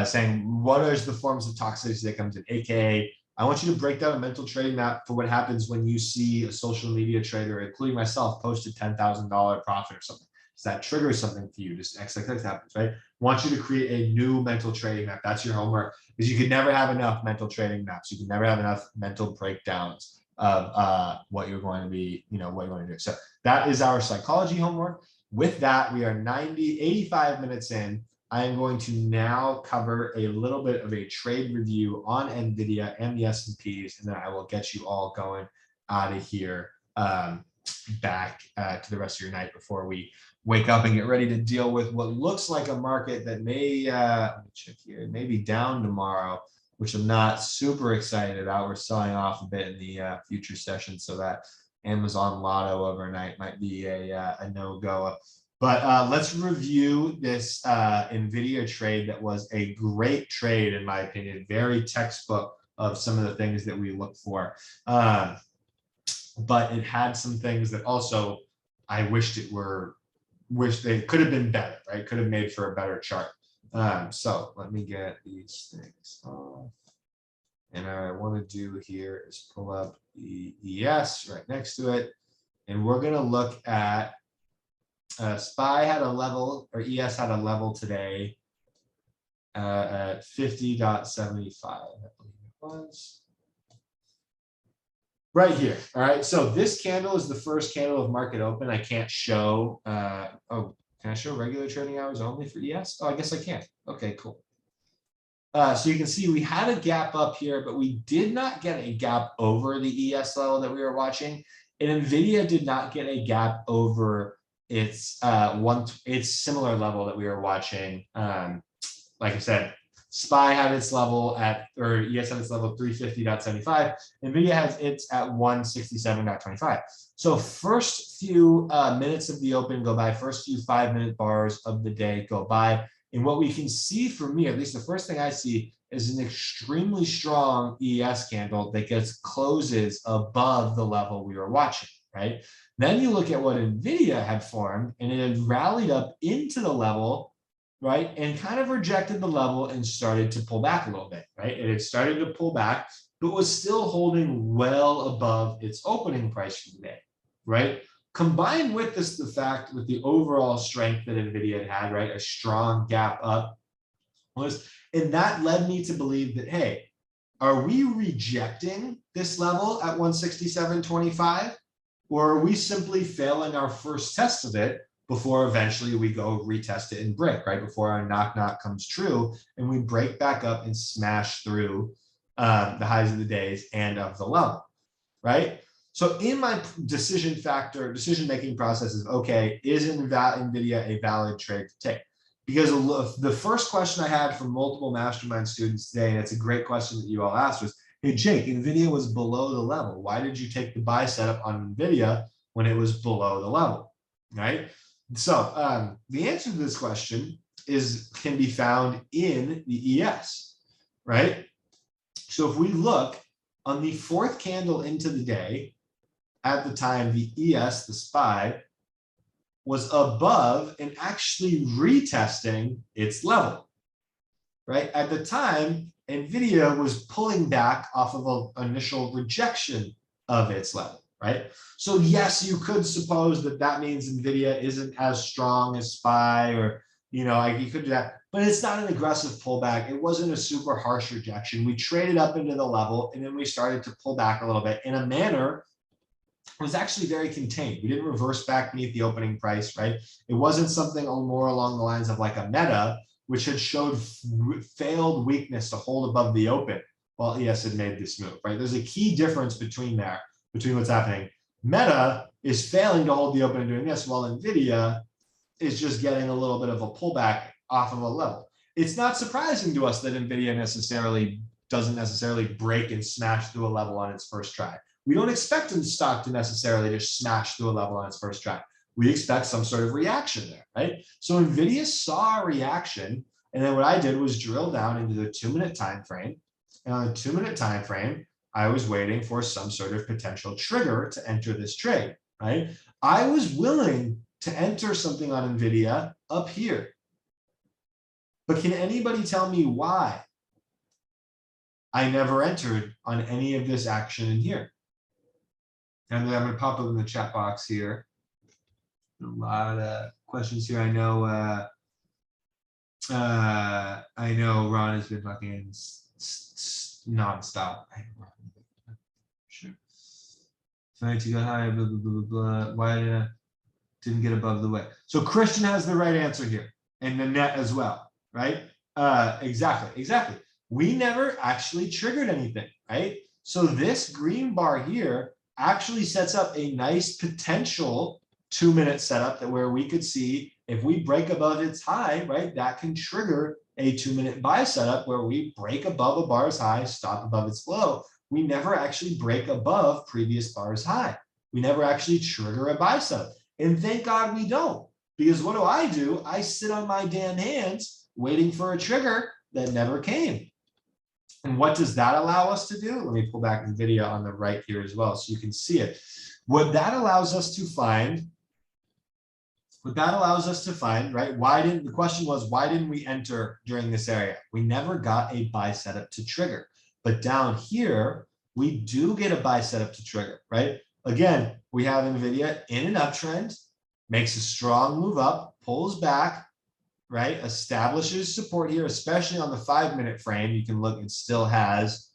saying, what are the forms of toxicity that comes in? AKA, I want you to break down a mental trading map for what happens when you see a social media trader, including myself, post a $10,000 profit or something. Does that trigger something for you? Just XXX happens, right? Want you to create a new mental trading map. That's your homework, because you can never have enough mental trading maps. You can never have enough mental breakdowns of what you're going to be, what you're going to do. So that is our psychology homework. With that, we are 85 minutes in. I am going to now cover a little bit of a trade review on NVIDIA and the S&Ps, and then I will get you all going out of here back to the rest of your night before we wake up and get ready to deal with what looks like a market that may, let me check here, maybe down tomorrow, which I'm not super excited about. We're selling off a bit in the future session, so that Amazon Lotto overnight might be a no-go. But let's review this NVIDIA trade that was a great trade, in my opinion, very textbook of some of the things that we look for. But it had some things that also I wish they could have been better, right? Could have made for a better chart. So let me get these things off. And what I want to do here is pull up the ES right next to it. And we're going to look at SPY had a level, or ES had a level today at 50.75, I believe it was. Right here. All right. So this candle is the first candle of market open. I can't show. Oh, can I show regular trading hours only for ES? Oh, I guess I can. Okay, cool. So you can see we had a gap up here, but we did not get a gap over the ES level that we were watching. And NVIDIA did not get a gap over its similar level that we were watching. Like I said, SPY had its level at, or ES had its level 350.75. NVIDIA has its at 167.25. So first few minutes of the open go by, first few 5-minute bars of the day go by. And what we can see for me, at least the first thing I see, is an extremely strong ES candle that gets closes above the level we were watching, right? Then you look at what NVIDIA had formed, and it had rallied up into the level, right? And kind of rejected the level and started to pull back a little bit, right? It had started to pull back, but was still holding well above its opening price for the day, right? Combined with this, the fact with the overall strength that NVIDIA had, right? A strong gap up and that led me to believe that, hey, are we rejecting this level at 167.25? Or are we simply failing our first test of it before eventually we go retest it and break, right? Before our knock comes true and we break back up and smash through the highs of the days and of the level, right? So in my decision-making process is, okay, is NVIDIA a valid trade to take? Because the first question I had from multiple mastermind students today, and it's a great question that you all asked, was, hey, Jake, NVIDIA was below the level. Why did you take the buy setup on NVIDIA when it was below the level, right? So the answer to this question can be found in the ES, right? So if we look on the fourth candle into the day, at the time, the ES, the SPY, was above and actually retesting its level, right? At the time, NVIDIA was pulling back off of an initial rejection of its level, right? So yes, you could suppose that that means NVIDIA isn't as strong as SPY, or, you know, you could do that, but it's not an aggressive pullback. It wasn't a super harsh rejection. We traded up into the level and then we started to pull back a little bit in a manner was actually very contained. We didn't reverse back beneath the opening price, right? It wasn't something more along the lines of like a Meta, which had showed failed weakness to hold above the open while ES had made this move, right? There's a key difference between what's happening. Meta is failing to hold the open and doing this, while NVIDIA is just getting a little bit of a pullback off of a level. It's not surprising to us that NVIDIA doesn't necessarily break and smash through a level on its first try. We don't expect the stock to necessarily just smash through a level on its first try. We expect some sort of reaction there, right? So NVIDIA saw a reaction, and then what I did was drill down into the 2-minute time frame. And on the 2-minute time frame, I was waiting for some sort of potential trigger to enter this trade, right? I was willing to enter something on NVIDIA up here. But can anybody tell me why I never entered on any of this action in here? And then I'm going to pop up in the chat box here. A lot of questions here. I know Ron has been fucking nonstop. Sure. Trying to go higher, blah, blah, blah, blah. Why didn't get above the way? So Christian has the right answer here, and Nanette as well, right? Exactly. We never actually triggered anything, right? So this green bar here actually sets up a nice potential 2-minute setup that where we could see if we break above its high, right, that can trigger a 2-minute buy setup where we break above a bar's high, stop above its low. We never actually break above previous bar's high. We never actually trigger a buy setup. And thank God we don't, because what do? I sit on my damn hands waiting for a trigger that never came. And what does that allow us to do? Let me pull back NVIDIA on the right here as well so you can see it. What that allows us to find, right? The question was, why didn't we enter during this area? We never got a buy setup to trigger. But down here, we do get a buy setup to trigger, right? Again, we have NVIDIA in an uptrend, makes a strong move up, pulls back, right? Establishes support here, especially on the 5-minute frame. You can look, it still has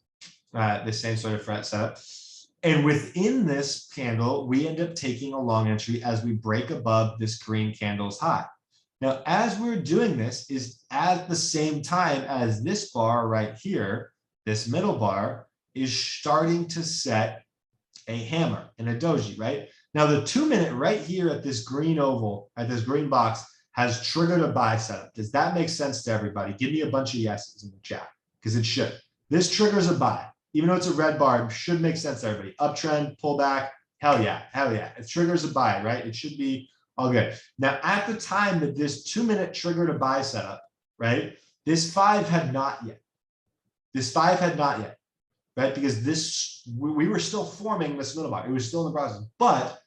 the same sort of setup. And within this candle, we end up taking a long entry as we break above this green candle's high. Now, as we're doing this is at the same time as this bar right here, this middle bar is starting to set a hammer and a doji, right? Now, the 2-minute right here at this green oval, at this green box, has triggered a buy setup. Does that make sense to everybody? Give me a bunch of yeses in the chat, because it should. This triggers a buy. Even though it's a red bar, it should make sense to everybody. Uptrend, pullback, hell yeah. It triggers a buy, right? It should be all good. Now, at the time that this 2-minute triggered a buy setup, right? This 5 had not yet. Right? Because we were still forming this middle bar. It was still in the process. But,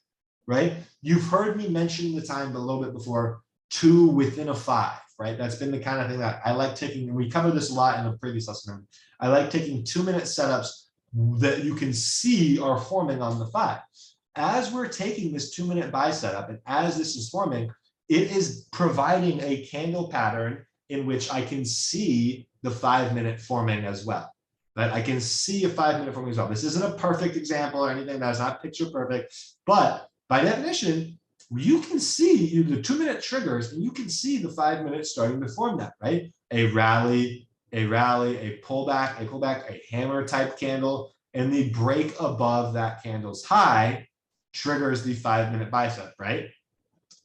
right, you've heard me mention the time a little bit before, 2 within a 5, right? That's been the kind of thing that I like taking, and we covered this a lot in the previous lesson. I like taking 2-minute setups that you can see are forming on the 5. As we're taking this 2-minute buy setup, and as this is forming, it is providing a candle pattern in which I can see the 5-minute forming as well. Right? I can see a 5-minute forming as well. This isn't a perfect example or anything. That is not picture perfect, but by definition, you can see the 2-minute triggers, and you can see the 5 minutes starting to form that, right? A rally, a pullback, a hammer type candle, and the break above that candle's high triggers the 5-minute bicep, right?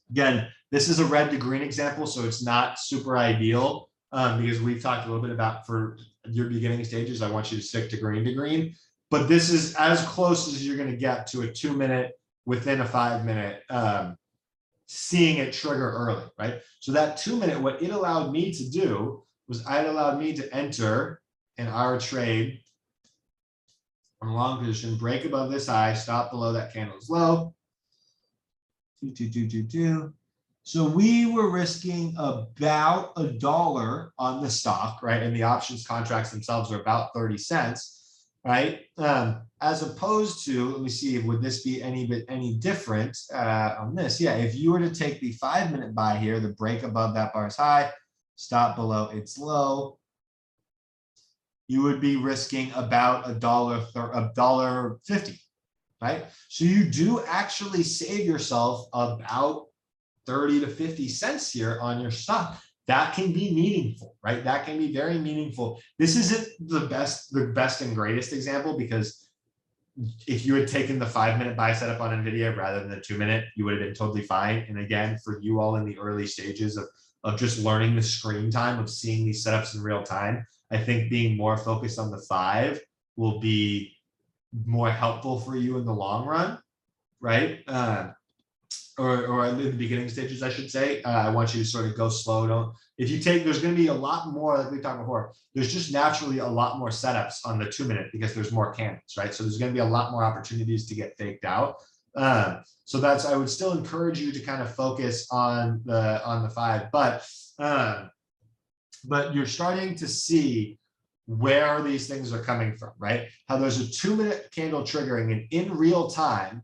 Again, this is a red to green example, so it's not super ideal because we've talked a little bit about for your beginning stages, I want you to stick to green, but this is as close as you're going to get to a 2-minute within a 5-minute, seeing it trigger early, right? So that 2-minute, what it allowed me to do was it allowed me to enter in our trade from long position, break above this high, stop below that candle's low. So we were risking about $1 on the stock, right? And the options contracts themselves are about 30 cents, right? As opposed to, let me see, would this be any different on this? Yeah, if you were to take the 5-minute buy here, the break above that bar's high, stop below its low, you would be risking about $1.50, right? So you do actually save yourself about 30 to 50 cents here on your stock. That can be meaningful, right? That can be very meaningful. This isn't the best and greatest example, because if you had taken the 5-minute buy setup on NVIDIA rather than the 2-minute, you would have been totally fine. And again, for you all in the early stages of just learning the screen time, of seeing these setups in real time, I think being more focused on the 5 will be more helpful for you in the long run, right? Or in the beginning stages, I should say. I want you to sort of go slow. If you take, there's going to be a lot more, like we talked before, there's just naturally a lot more setups on the 2-minute because there's more candles, right? So there's going to be a lot more opportunities to get faked out. So that's, I would still encourage you to kind of focus on the 5, but you're starting to see where these things are coming from, right? How there's a 2-minute candle triggering, and in real time,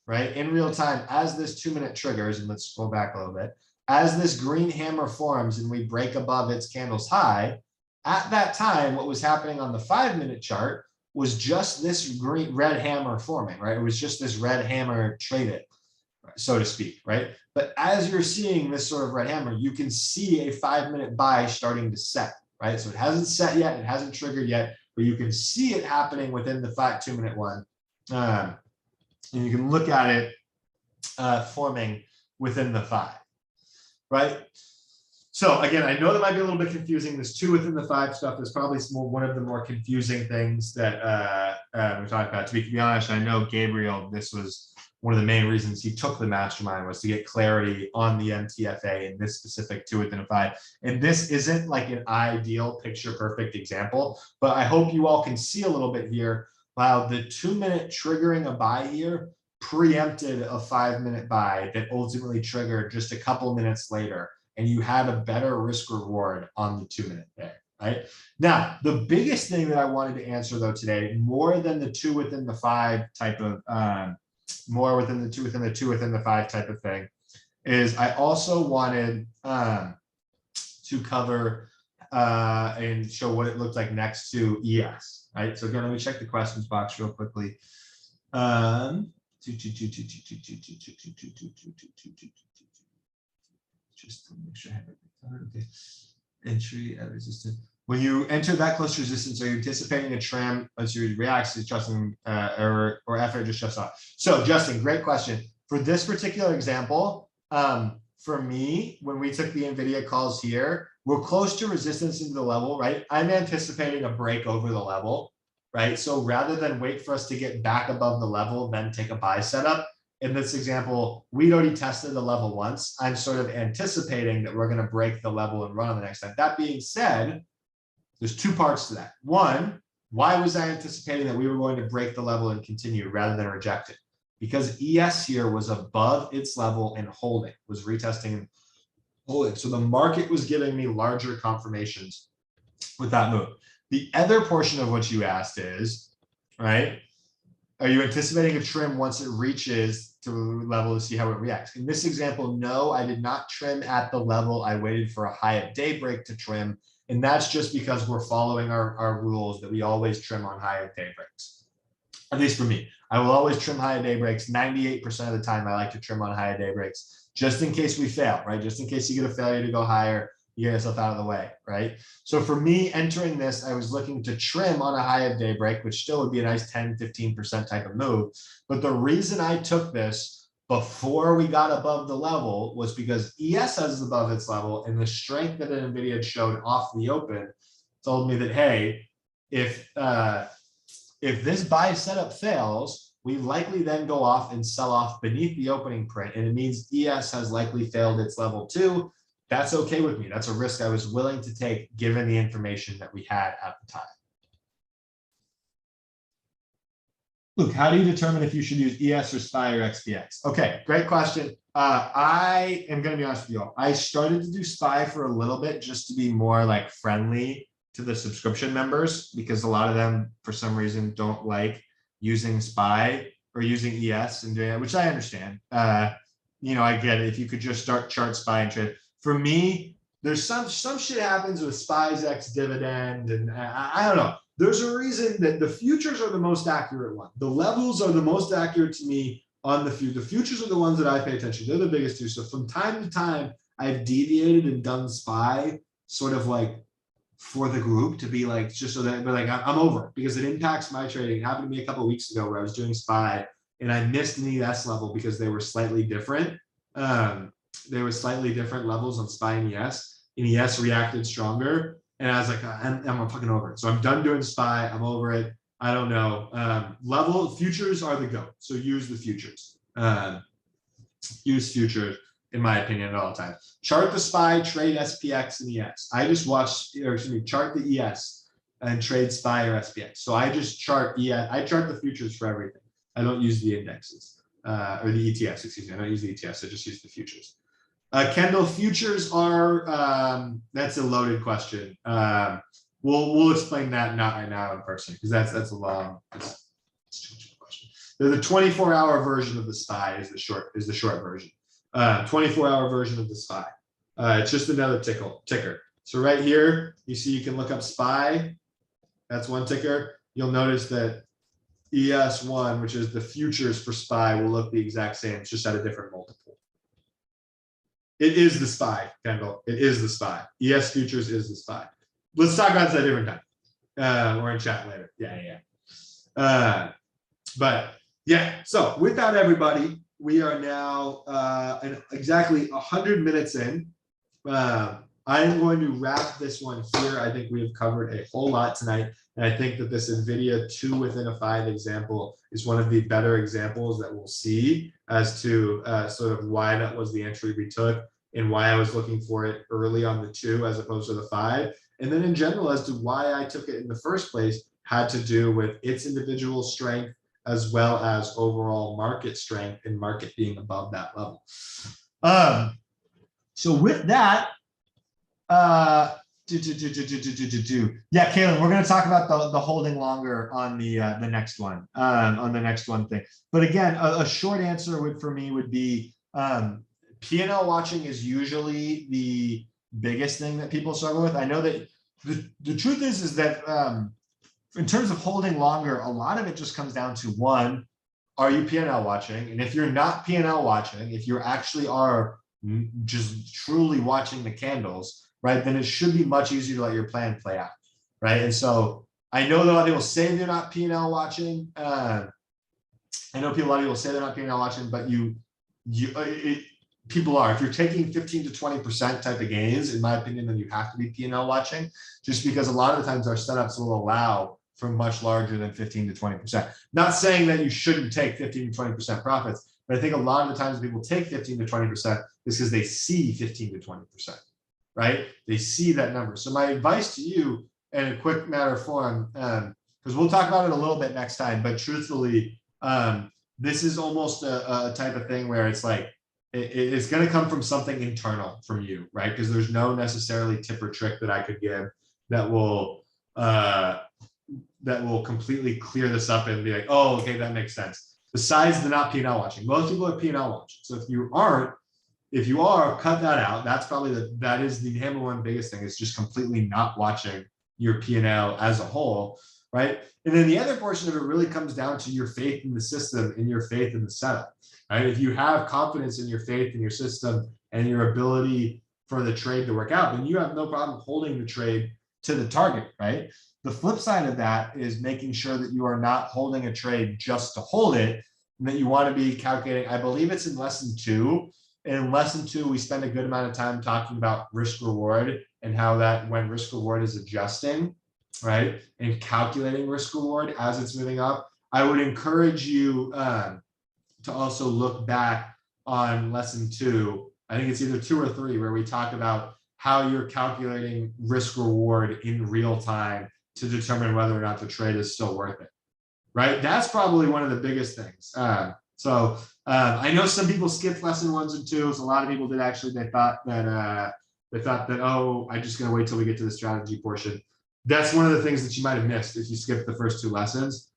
right? In real time, as this 2-minute triggers, and let's go back a little bit, as this green hammer forms and we break above its candle's high, at that time, what was happening on the 5-minute chart was just this red hammer forming, right? It was just this red hammer traded, so to speak, right? But as you're seeing this sort of red hammer, you can see a 5-minute buy starting to set, right? So it hasn't set yet, it hasn't triggered yet, but you can see it happening within the 2-minute one. And you can look at it forming within the 5, right? So again, I know that might be a little bit confusing. This 2 within the 5 stuff is probably one of the more confusing things that we're talking about. To be honest, I know Gabriel, this was one of the main reasons he took the mastermind, was to get clarity on the MTFA and this specific 2 within a 5. And this isn't like an ideal picture perfect example, but I hope you all can see a little bit here. Wow, the 2-minute triggering a buy here preempted a 5-minute buy that ultimately triggered just a couple minutes later, and you had a better risk reward on the 2-minute there, right? Now, the biggest thing that I wanted to answer though today, more than the 2 within the 5 type of, more within the 2 within the 2 within the 5 type of thing, is I also wanted to cover and show what it looked like next to ES, right? So again, let me check the questions box real quickly. Just to make sure I have everything covered. Okay. Entry at resistance. When you enter that close to resistance, are you anticipating a trim as you react to Justin or after just shuts off? So Justin, great question. For this particular example, for me, when we took the NVIDIA calls here, we're close to resistance into the level, right? I'm anticipating a break over the level, right? So rather than wait for us to get back above the level, then take a buy setup, in this example, we'd already tested the level once. I'm sort of anticipating that we're going to break the level and run on the next time. That being said, there's 2 parts to that. One, why was I anticipating that we were going to break the level and continue rather than reject it? Because ES here was above its level and holding, was retesting and holding. So the market was giving me larger confirmations with that move. The other portion of what you asked is, right, are you anticipating a trim once it reaches to the level to see how it reacts? In this example, no, I did not trim at the level. I waited for a high at daybreak to trim. And that's just because we're following our rules that we always trim on high at daybreaks. at least for me. I will always trim high day breaks. 98% of the time, I like to trim on high day breaks, just in case we fail, right? Just in case you get a failure to go higher, you get yourself out of the way, right? So for me, entering this, I was looking to trim on a high of day break, which still would be a nice 10, 15% type of move. But the reason I took this before we got above the level was because ES is above its level, and the strength that NVIDIA had showed off the open told me that, hey, if this buy setup fails, we likely then go off and sell off beneath the opening print, and it means ES has likely failed its level too. That's okay with me. That's a risk I was willing to take given the information that we had at the time. Luke, how do you determine if you should use ES or SPY or XPX? Okay, great question. I am going to be honest with you all. I started to do SPY for a little bit just to be more like friendly to the subscription members, because a lot of them, for some reason, don't like using SPY or using ES and doing it, which I understand. You know, I get it. If you could just start chart SPY and trade. For me, there's some shit happens with SPY's X dividend, and I don't know. There's a reason that the futures are the most accurate one. The levels are the most accurate to me on the future. The futures are the ones that I pay attention to. They're the biggest two. So from time to time, I've deviated and done SPY sort of like for the group to be like, just so that, but like I'm over it because it impacts my trading. It happened to me a couple of weeks ago where I was doing SPY and I missed an ES level because they were slightly different. There were slightly different levels on SPY and ES. And ES reacted stronger. And I was like, I'm fucking over it. So I'm done doing SPY. I'm over it. I don't know. Level futures are the GOAT. So use the futures. Use futures, in my opinion, at all times. Chart the SPY, trade SPX and ES. I just watch, or excuse me, chart the ES and trade SPY or SPX. So I just chart ES. I chart the futures for everything. I don't use the indexes or the ETFs, excuse me. I don't use the ETFs. I just use the futures. Kendall, futures are, that's a loaded question. We'll explain that not right now in person because that's a long, it's too much of a question. The 24-hour version of the SPY is the short version. 24-hour version of the SPY. It's just another ticker. So right here, you see you can look up SPY. That's one ticker. You'll notice that ES1, which is the futures for SPY, will look the exact same. It's just at a different multiple. It is the SPY, Kendall. It is the SPY. ES futures is the SPY. Let's talk about that a different time. Or in chat later. Yeah. But yeah, so with that, everybody, we are now exactly 100 minutes in. I am going to wrap this one here. I think we have covered a whole lot tonight. And I think that this NVIDIA 2 within a 5 example is one of the better examples that we'll see as to sort of why that was the entry we took and why I was looking for it early on the 2 as opposed to the 5. And then in general as to why I took it in the first place had to do with its individual strength as well as overall market strength and market being above that level. So with that, yeah, Kaylin, we're going to talk about the holding longer on the next one, thing. But again, a short answer for me would be P&L watching is usually the biggest thing that people struggle with. I know that the truth is that in terms of holding longer, a lot of it just comes down to one, are you P&L watching? And if you're not P&L watching, if you actually are just truly watching the candles, right, then it should be much easier to let your plan play out, right? And so I know that a lot of people say they're not P&L watching. I know a lot of people say they're not P&L watching, but people are. If you're taking 15 to 20% type of gains, in my opinion, then you have to be P&L watching, just because a lot of the times our setups will allow for much larger than 15 to 20%. Not saying that you shouldn't take 15 to 20% profits, but I think a lot of the times people take 15 to 20% is because they see 15 to 20%. Right? They see that number. So my advice to you, in a quick matter of form, because we'll talk about it a little bit next time, but truthfully, this is almost a type of thing where it's like, it's going to come from something internal from you, right? Because there's no necessarily tip or trick that I could give that will completely clear this up and be like, oh, okay, that makes sense. Besides the not P&L watching, most people are P&L watching. So if you are, cut that out. That's probably the number one biggest thing is just completely not watching your P&L as a whole, right? And then the other portion of it really comes down to your faith in the system and your faith in the setup, right? If you have confidence in your faith in your system and your ability for the trade to work out, then you have no problem holding the trade to the target, right? The flip side of that is making sure that you are not holding a trade just to hold it, and that you want to be calculating. I believe it's in lesson 2. In lesson 2, we spend a good amount of time talking about risk reward and how that when risk reward is adjusting, right, and calculating risk reward as it's moving up. I would encourage you to also look back on lesson 2. I think it's either 2 or 3 where we talk about how you're calculating risk reward in real time to determine whether or not the trade is still worth it, right? That's probably one of the biggest things. I know some people skipped lesson 1s and 2s. A lot of people did actually. They thought that oh, I'm just gonna wait till we get to the strategy portion. That's one of the things that you might have missed if you skipped the first 2 lessons.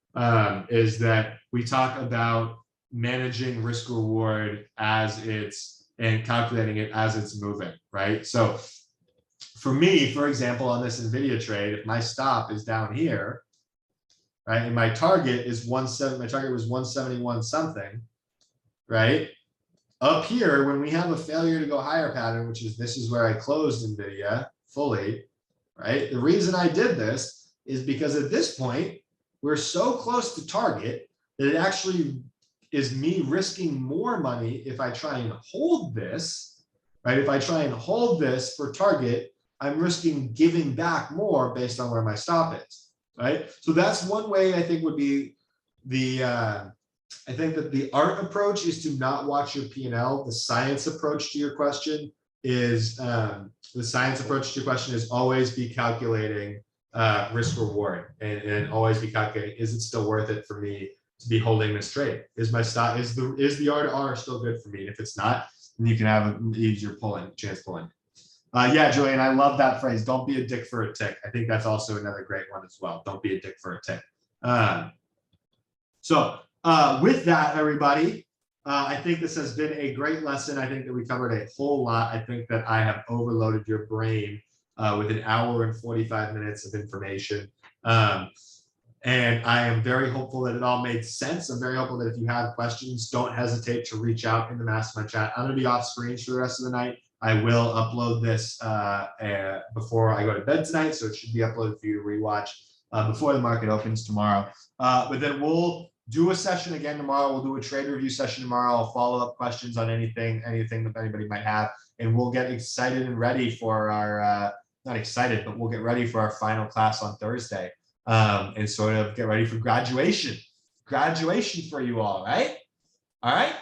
Is that we talk about managing risk reward as it's and calculating it as it's moving, right? So for me, for example, on this NVIDIA trade, if my stop is down here, right, and my target is my target was 171 something, right? Up here, when we have a failure to go higher pattern, which is this is where I closed NVIDIA fully, right? The reason I did this is because at this point, we're so close to target that it actually is me risking more money if I try and hold this, right? If I try and hold this for target, I'm risking giving back more based on where my stop is, right? So that's one way I think would be the, I think that the art approach is to not watch your P&L. The science approach to your question is, always be calculating risk reward and always be calculating, is it still worth it for me to be holding this trade? Is my stock, is the R to R still good for me? If it's not, then you can have an easier chance pulling. Yeah, Julian, I love that phrase. Don't be a dick for a tick. I think that's also another great one as well. Don't be a dick for a tick. With that, everybody, I think this has been a great lesson. I think that we covered a whole lot. I think that I have overloaded your brain with an hour and 45 minutes of information. And I am very hopeful that it all made sense. I'm very hopeful that if you have questions, don't hesitate to reach out in the mastermind chat. I'm going to be off screen for the rest of the night. I will upload this before I go to bed tonight, so it should be uploaded for you to rewatch before the market opens tomorrow. But then we'll do a session again tomorrow. We'll do a trade review session tomorrow. I'll follow up questions on anything that anybody might have, and we'll get excited and ready for our not excited, but we'll get ready for our final class on Thursday. And sort of get ready for graduation for you all, right? All right.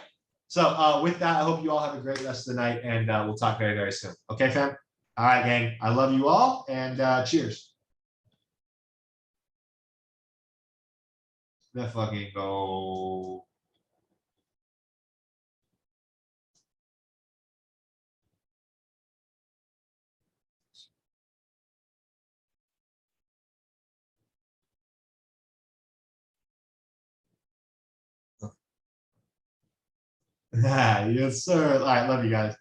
So with that, I hope you all have a great rest of the night, and we'll talk very, very soon. Okay, fam? All right, gang. I love you all, and cheers. Let's fucking go. Yes, sir. All right, love you guys.